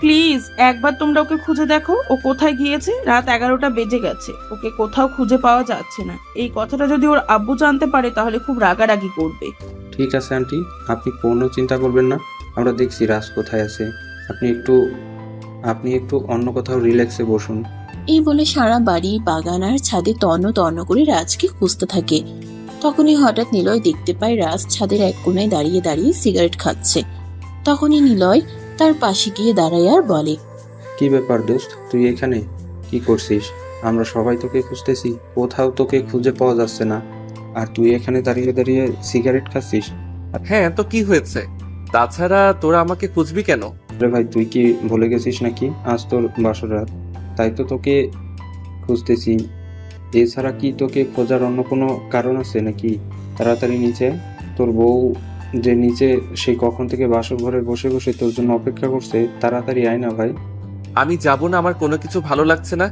প্লিজ একবার তোমরা ওকে খুঁজে দেখো, ও কোথায় গিয়েছে। রাত 11টা বেজে গেছে, ওকে কোথাও খুঁজে পাওয়া যাচ্ছে না। এই কথাটা যদি ওর আব্বু জানতে পারে তাহলে খুব রাগারাগি করবে। ঠিক আছে আন্টি, আপনি কোনো চিন্তা করবেন না, আমরা দেখছি রাজ কোথায় আছে। আপনি একটু অন্য কোথাও রিল্যাক্সে বসুন। এই বলে সারা বাড়ি, বাগান আর ছাদে তন্ন তন্ন করে রাজকে খুঁজতে থাকে। তখনই হঠাৎ নিলয় দেখতে পায় রাজ ছাদের এক কোণায় দাঁড়িয়ে দাঁড়িয়ে সিগারেট খাচ্ছে। তখনই নিলয় তার পাশে গিয়ে দাঁড়ায় আর বলে, কি ব্যাপার দোস্ত, তুই এখানে কি করছিস? আমরা সবাই তোকে খুঁজতেছি, কোথাও তোকে খুঁজে পাওয়া যাচ্ছে না, আর তুই এখানে দাঁড়িয়ে দাঁড়িয়ে সিগারেট খাচ্ছিস। হ্যাঁ তো কি হয়েছে, তাছাড়া তোরা আমাকে খুঁজবি কেন? আরে ভাই, তুই কি ভুলে গেছিস নাকি আজ তোর বাসর রাত? তাই তো তোকে খুঁজতেছি। এছাড়া কি তোকে খোঁজার অন্য কোনো কারণ আছে নাকি? তাড়াতাড়ি নিচে, তোর বউ যে নিচে সেই কখন থেকে বাসর ঘরে বসে বসে তোর জন্য অপেক্ষা করছে, তাড়াতাড়ি আয় না ভাই। আমি যাব না, আমার কোনো কিছু ভালো লাগছে না।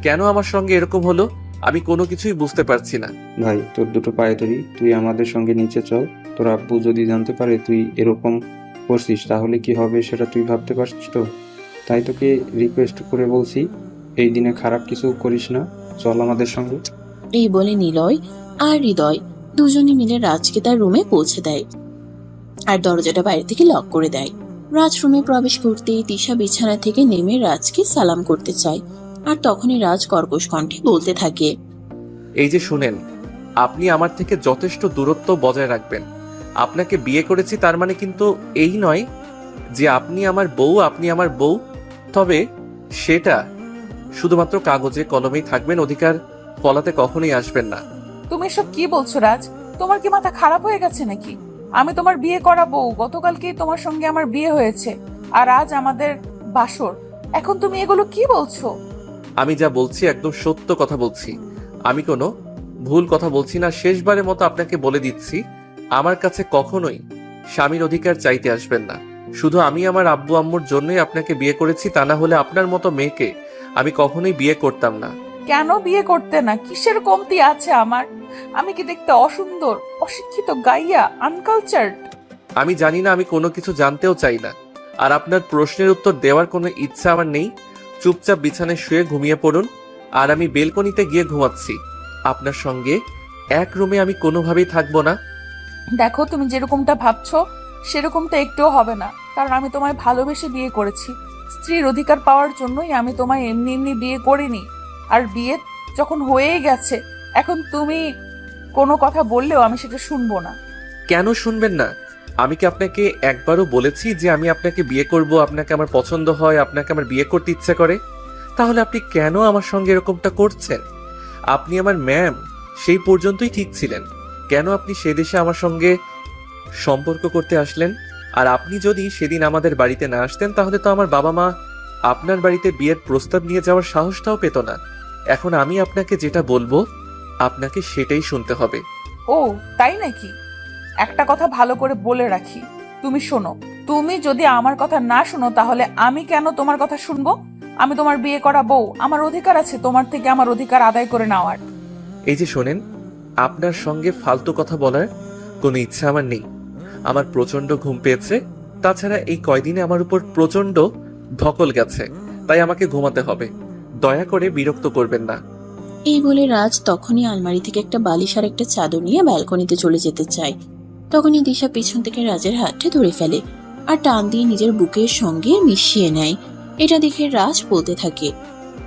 কেন আমার সঙ্গে এরকম হলো আমি কোনো কিছুই বুঝতে পারছি না। ভাই, তোর দুটো পায়ে ধরি, তুই আমাদের সঙ্গে নিচে চল। তোর আব্বু যদি জানতে পারে তুই এরকম করছিস তাহলে কি হবে সেটা তুই ভাবতে পারছিস তো? তাই তোকে রিকোয়েস্ট করে বলছি, এই দিনে খারাপ কিছু করিস না, চল আমাদের সঙ্গে। এই বলে নিলয় আর হৃদয় দুজনে মিলে রাজকে তার রুমে পৌঁছে দেয় আর দরজাটা বাইরে থেকে লক করে দেয়। রাজ রুমে প্রবেশ করতেই তিশা বিছানা থেকে নেমে রাজকে সালাম করতে চায়। আর তখনই রাজ কর্কশ কণ্ঠে বলতে থাকে, এই যে শুনেন, আপনি আমার থেকে যথেষ্ট দূরত্ব বজায় রাখবেন। আপনাকে বিয়ে করেছি তার মানে কিন্তু এই নয় যে আপনি আমার বউ। তবে সেটা শুধুমাত্র কাগজে কলমেই থাকবেন, অধিকার ফলাতে কখনোই আসবেন না। তুমি এসব কি বলছো রাজ? তোমার কি মাথা খারাপ হয়ে গেছে নাকি? আমি তোমার বিয়ে করা বউ, গতকালকেই তোমার সঙ্গে আমার বিয়ে হয়েছে, আর আজ আমাদের বাসর। এখন তুমি এগুলো কি বলছো? আমি যা বলছি একদম সত্য কথা বলছি। আমি কোনো ভুল কথা বলছি না। শেষবারের মতো আপনাকে বলে দিচ্ছি, আমার কাছে কখনোই স্বামীর অধিকার চাইতে আসবেন না। শুধু আমি আমার আব্বু আম্মুর জন্যই আপনাকে বিয়ে করেছি, তা না হলে আপনার মতো মেয়েকে আমি কখনোই বিয়ে করতাম না। কেন বিয়ে করতে না? কিসের কমতি আছে আমার? আমি কি দেখতে অসুন্দর, অশিক্ষিত, গাইয়া, আনকালচার্ড? আমি জানি না, আমি কোনো কিছু জানতেও চাই না। আর আপনার প্রশ্নের উত্তর দেওয়ার কোনো ইচ্ছা আমার নেই। চুপচাপ বিছানায় শুয়ে ঘুমিয়ে পড়ুন। আর আমি বেলকনিতে গিয়ে ঘুমাচ্ছি। আপনার সঙ্গে এক রুমে আমি কোনোভাবেই থাকবো না। দেখো, তুমি যেরকমটা ভাবছো সেরকমটা একটুও হবে না। কারণ আমি তোমায় ভালোবেসে বিয়ে করেছি। স্ত্রীর অধিকার পাওয়ার জন্যই আমি তোমায় এমনি এমনি বিয়ে করিনি। আর বিয়ে যখন হয়েই গেছে, এখন তুমি কোনো কথা বললেও আমি সেটা শুনবো না। কেন শুনবেন না? আমি কি আপনাকে একবারও বলেছি যে আমি আপনাকে বিয়ে করব, আপনাকে আমার পছন্দ হয়, আপনাকে আমার বিয়ে করতে ইচ্ছে করে? তাহলে আপনি কেন আমার সঙ্গে এরকমটা করছেন? আপনি আমার ম্যাম, সেই পর্যন্তই ঠিক ছিলেন। কেন আপনি সে দেশে আমার সঙ্গে সম্পর্ক করতে আসলেন? আর আপনি যদি সেদিন আমাদের বাড়িতে না আসতেন, তাহলে তো আমার বাবা মা আপনার বাড়িতে বিয়ের প্রস্তাব নিয়ে যাওয়ার সাহসটাও পেত না। এখন আমি আপনাকে যেটা বলবো, আপনাকে সেটাই শুনতে হবে। ও তাই নাকি? একটা কথা ভালো করে বলে রাখি, তুমি শোনো। তুমি যদি আমার কথা না শোনো, তাহলে আমি কেন তোমার কথা শুনবো? আমি তোমার বিয়ে করা বউ, আমার অধিকার আছে তোমার থেকে আমার অধিকার আদায় করে নেওয়ার। এই যে শোনেন, আপনার সঙ্গে ফালতু কথা বলার কোনো ইচ্ছা আমার নেই। আমার প্রচন্ড ঘুম পেয়েছে। তাছাড়া এই কয়দিনে আমার উপর প্রচন্ড ধকল গেছে, তাই আমাকে ঘুমাতে হবে। দয়া করে বিরক্ত করবেন না। এই বলে রাজ তখনই আলমারি থেকে একটা বালিশ আর একটা চাদর নিয়ে ব্যালকনিতে চলে যেতে চায়। তখনই দিশা পিছন থেকে রাজের হাতটা ধরে ফেলে আর টান দিয়ে নিজের বুকের সঙ্গে মিশিয়ে নেয়। এটা দেখে রাজ বলতে থাকে,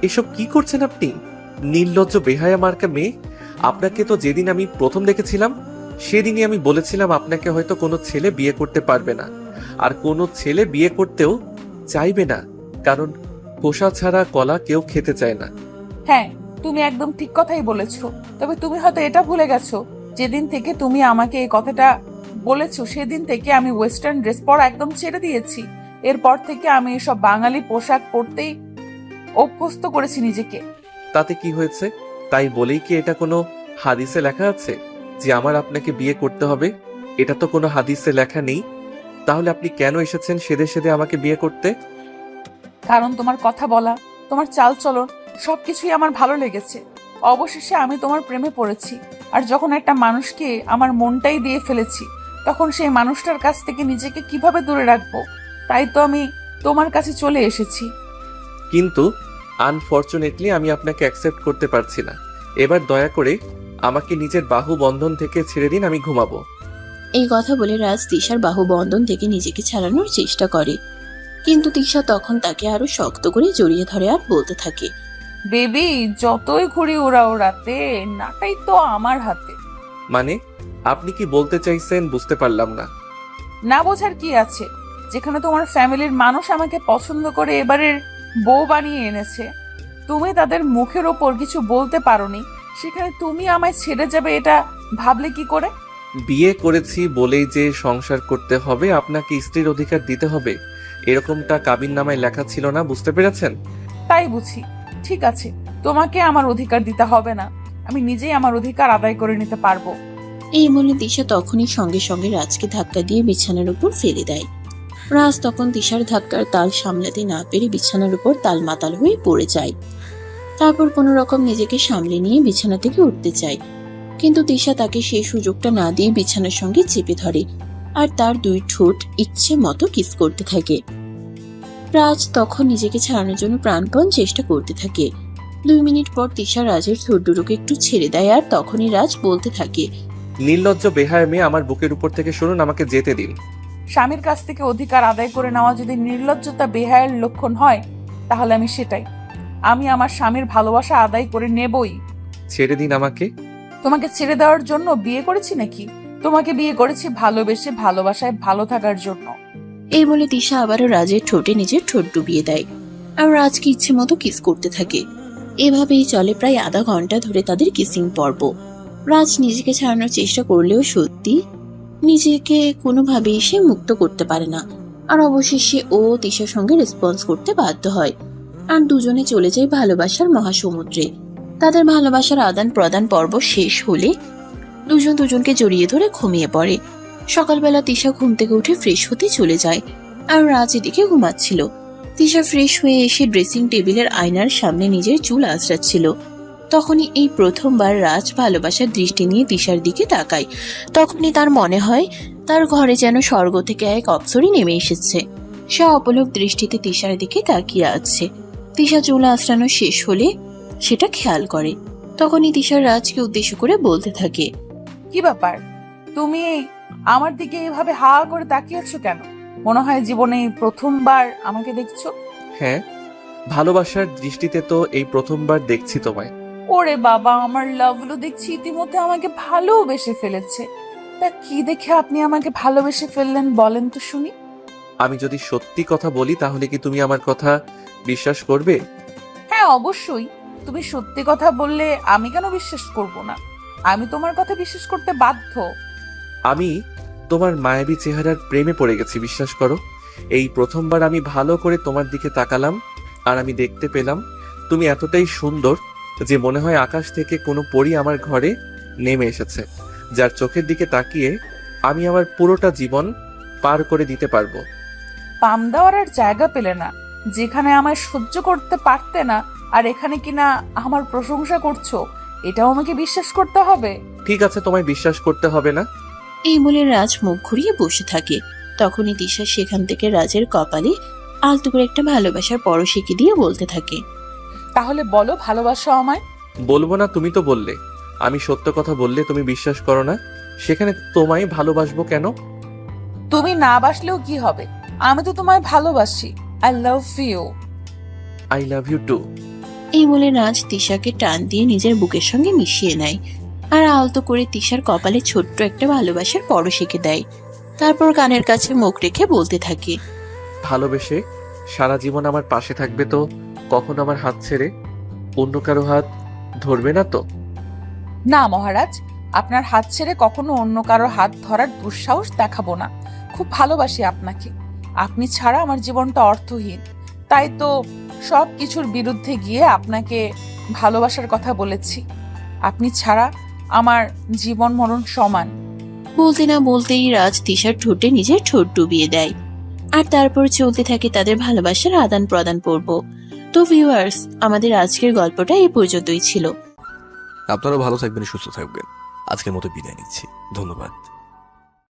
এসব কি করছেন আপনি? নির্লজ্জ বেহায়া মার্কা মেয়ে। আপনাকে তো যেদিন আমি প্রথম দেখেছিলাম, সেদিনই আমি বলেছিলাম আপনাকে হয়তো কোনো ছেলে বিয়ে করতে পারবে না। আর কোনো ছেলে বিয়ে করতেও চাইবে না, কারণ খোসা ছাড়া কলা কেউ খেতে চায় না। হ্যাঁ, তুমি একদম ঠিক কথাই বলেছো। তবে তুমি হয়তো এটা ভুলে গেছো, যেদিন থেকে তুমি আমাকে এই কথাটা বলেছো, সেদিন থেকে আমি ওয়েস্টার্ন ড্রেস পরা একদম ছেড়ে দিয়েছি। এরপর থেকে আমি এসব বাঙালি পোশাক পরতেই অভ্যস্ত করেছি নিজেকে। তাতে কি হয়েছে? তাই বলেই কি এটা কোনো হাদিসে লেখা আছে যে আমার আপনাকে বিয়ে করতে হবে? এটা তো কোনো হাদিসে লেখা নেই। তাহলে আপনি কেন এসেছেন সেদে সেদে আমাকে বিয়ে করতে? কারণ তোমার কথা বলা, তোমার চাল চলন সবকিছুই আমার ভালো লেগেছে। অবশেষে আমি তোমার প্রেমে পড়েছি। আর যখন একটা মানুষকে আমার মনটাই দিয়ে ফেলেছি, তখন সেই মানুষটার কাছ থেকে নিজেকে কিভাবে দূরে রাখবো? তাই তো আমি তোমার কাছে চলে এসেছি। কিন্তু আনফরচুনেটলি আমি আপনাকে অ্যাকসেপ্ট করতে পারছি না। এবার দয়া করে আমাকে নিজের বাহু বন্ধন থেকে ছেড়ে দিন, আমি ঘুমাবো। এই কথা বলে রাজ তিশার বাহু বন্ধন থেকে নিজেকে ছাড়ানোর চেষ্টা করে, কিন্তু তিশা তখন তাকে আরো শক্ত করে জড়িয়ে ধরে আর বলতে থাকে, বেবি, যতই ঘুড়ি ওড়াতে নাটাই তো আমার হাতে। মানে আপনি কি বলতে চাইছেন বুঝতে পারলাম না। না বোঝার কি আছে? যেখানে তোমার ফ্যামিলির মানুষ আমাকে পছন্দ করে এবারের বউ বানিয়ে এনেছে, তুমি তাদের মুখের ওপর কিছু বলতে পারোনি, সেখানে তুমি আমায় ছেড়ে যাবে এটা ভাবলে কি করে? বিয়ে করেছি বলেই যে সংসার করতে হবে, আপনাকে স্ত্রীর অধিকার দিতে হবে, এরকমটা কাবিননামায় লেখা ছিল না, বুঝতে পেরেছেন? তাই বুঝি। ঠিক আছে, তোমাকে আমার অধিকার দিতে হবে না, আমি নিজেই আমার অধিকার আদায় করে নিতে পারবো। এই বলে তিশা তখনই সঙ্গে সঙ্গে রাজকে ধাক্কা দিয়ে বিছানার উপর ফেলে দেয়। রাজ তখন তিশার ধাক্কার তাল সামলাতে না পেরে বিছানার উপর তাল মাতাল হয়ে পড়ে যায়। তারপর কোনো রকম নিজেকে সামলে নিয়ে বিছানা থেকে উঠতে চায়, কিন্তু তিশা তাকে সেই সুযোগটা না দিয়ে বিছানার সঙ্গে চেপে ধরে আর তার দুই ঠোঁট ইচ্ছে মতো কিস করতে থাকে। রাজ তখন নিজেকে ছাড়ানোর জন্য প্রাণপণ চেষ্টা করতে থাকে। 2 মিনিট পর তিশা রাজের ঠোঁট দুটোকে একটু ছেড়ে দেয় আর তখনই রাজ বলতে থাকে, নির্লজ্জ বেহায়া মেয়ে, আমার বুকের উপর থেকে শুনুন, আমাকে যেতে দিন। স্বামীর কাছ থেকে অধিকার আদায় করে নেওয়া যদি নির্লজ্জতা বেহায়ের লক্ষণ হয়, তাহলে আমি সেটাই। আমি আমার স্বামীর ভালোবাসা আদায় করে নেবই। ছেড়ে দিন আমাকে। তোমাকে ছেড়ে দেওয়ার জন্য বিয়ে করেছি নাকি? তোমাকে বিয়ে করেছি ভালোবেসে, ভালোবাসায় ভালো থাকার জন্য। এই বলে তিশা আবারও রাজের ঠোঁটে নিজের ঠোঁট ডুবিয়ে দেয় আর রাজকে ইচ্ছে মতো কিস করতে থাকে। এভাবেই চলে প্রায় আধা ঘন্টা ধরে তাদের কিসিং পর্ব। রাজ নিজেকে ছাড়ানোর চেষ্টা করলেও সত্যি নিজেকে কোনোভাবেই সে মুক্ত করতে পারে না। আর অবশেষে ও তিশার সঙ্গে রেসপন্স করতে বাধ্য হয় আর দুজনে চলে যায় ভালোবাসার মহাসমুদ্রে। তাদের ভালোবাসার আদান প্রদান পর্ব শেষ হলে দুজন দুজনকে জড়িয়ে ধরে ঘুমিয়ে পড়ে। সকালবেলা তিশা ঘুম থেকে উঠে ফ্রেশ হতে চলে যায়, আর রাজ এদিকে ঘুমাচ্ছিল। তিশা ফ্রেশ হয়ে এসে ড্রেসিং টেবিলের আয়নার সামনে নিজের চুল আঁচড়াচ্ছিল। তখনই এই প্রথমবার রাজ ভালোবাসার দৃষ্টি নিয়ে তিশার দিকে তাকায়। তখনই তার মনে হয় তার ঘরে যেন স্বর্গ থেকে এক অপ্সরী নেমে এসেছে। সে অপলক দৃষ্টিতে তিশার দিকে তাকিয়ে আছে। তিশা চুল আঁচড়ানো শেষ হলে সেটা খেয়াল করে। তখনই তিশা রাজকে উদ্দেশ্য করে বলতে থাকে, কি ব্যাপার, তুমি আমার দিকে এভাবে হা করে তাকিয়েছো কেন? মনে হয় জীবনে প্রথমবার আমাকে দেখছো। হ্যাঁ, ভালোবাসার দৃষ্টিতে তো এই প্রথমবার দেখছি তোমায়। ওরে বাবা, আমার লাভলু দেখছি ইতিমধ্যে আমাকে ভালোবেসে ফেলেছে। তা কি দেখে আপনি আমাকে ভালোবেসে ফেললেন বলেন তো শুনি। আমি যদি সত্যি কথা বলি তাহলে কি তুমি আমার কথা বিশ্বাস করবে? হ্যাঁ অবশ্যই, তুমি সত্যি কথা বললে আমি কেন বিশ্বাস করব না? আমি তোমার কথা বিশ্বাস করতে বাধ্য। আমি তোমার মায়াবী চেহারার প্রেমে পড়ে গেছি, বিশ্বাস করো। এই প্রথমবার আমি ভালো করে তোমার দিকে তাকালাম, আর আমি দেখতে পেলাম তুমি এতটাই সুন্দর যে মনে হয় আকাশ থেকে কোনো পরী আমার ঘরে নেমে এসেছে, যার চোখের দিকে তাকিয়ে আমি আমার পুরোটা জীবন পার করে দিতে পারবো। পাম দেওয়ার আর জায়গা পেলে না, যেখানে আমায় সহ্য করতে পারতে না, আর এখানে কিনা আমার প্রশংসা করছো। এটাও আমাকে বিশ্বাস করতে হবে? ঠিক আছে, তোমায় বিশ্বাস করতে হবে না। এই বলে রাজ মুখ ঘুরিয়ে বসে থাকে। তখনই তিশা সেখান থেকে রাজের কপালে আলতো করে একটা ভালোবাসার পরশ এঁকে দিয়ে বলতে থাকে, তাহলে বলো ভালোবাসো আমায়। বলবো না? তুমি তো বললে আমি সত্য কথা বললে তুমি বিশ্বাস করো না, সেখানে তোমায় ভালোবাসবো কেন? তুমি না বাসলেও কি হবে, আমি তো তোমায় ভালোবাসি। I love you. I love you too. এই বলে রাজ তিশাকে টান দিয়ে নিজের বুকের সঙ্গে মিশিয়ে নেয়, আর আলতো করে তিশার কপালে ছোট্ট একটা ভালোবাসার পরশ এঁকে দেয়। তারপর কানের কাছে মুখ রেখে বলতে থাকে, ভালোবেসে সারা জীবন আমার পাশে থাকবে তো? কখনো আমার হাত ছেড়ে অন্য কারো হাত ধরবে না তো? না মহারাজ, আপনার হাত ছেড়ে কখনো অন্য কারোর হাত ধরার দুঃসাহস দেখাবো না। খুব ভালোবাসি আপনাকে। আপনি ছাড়া আমার জীবনটা অর্থহীন। তাই তো সব কিছুর বিরুদ্ধে গিয়ে আপনাকে ভালোবাসার কথা বলেছি। আপনি ছাড়া আমার জীবন মরণ সমান। বলতে না বলতেই রাজ তিশার ঠোঁটে নিজের ঠোঁট ডুবিয়ে দেয়, আর তারপর চলতে থাকে তাদের ভালোবাসার আদান প্রদান পর্ব। তো ভিউয়ার্স, আমাদের আজকের গল্পটা এই পর্যন্তই ছিল। আপনারা ভালো থাকবেন, সুস্থ থাকবেন। আজকের মতো বিদায় নিচ্ছি, ধন্যবাদ।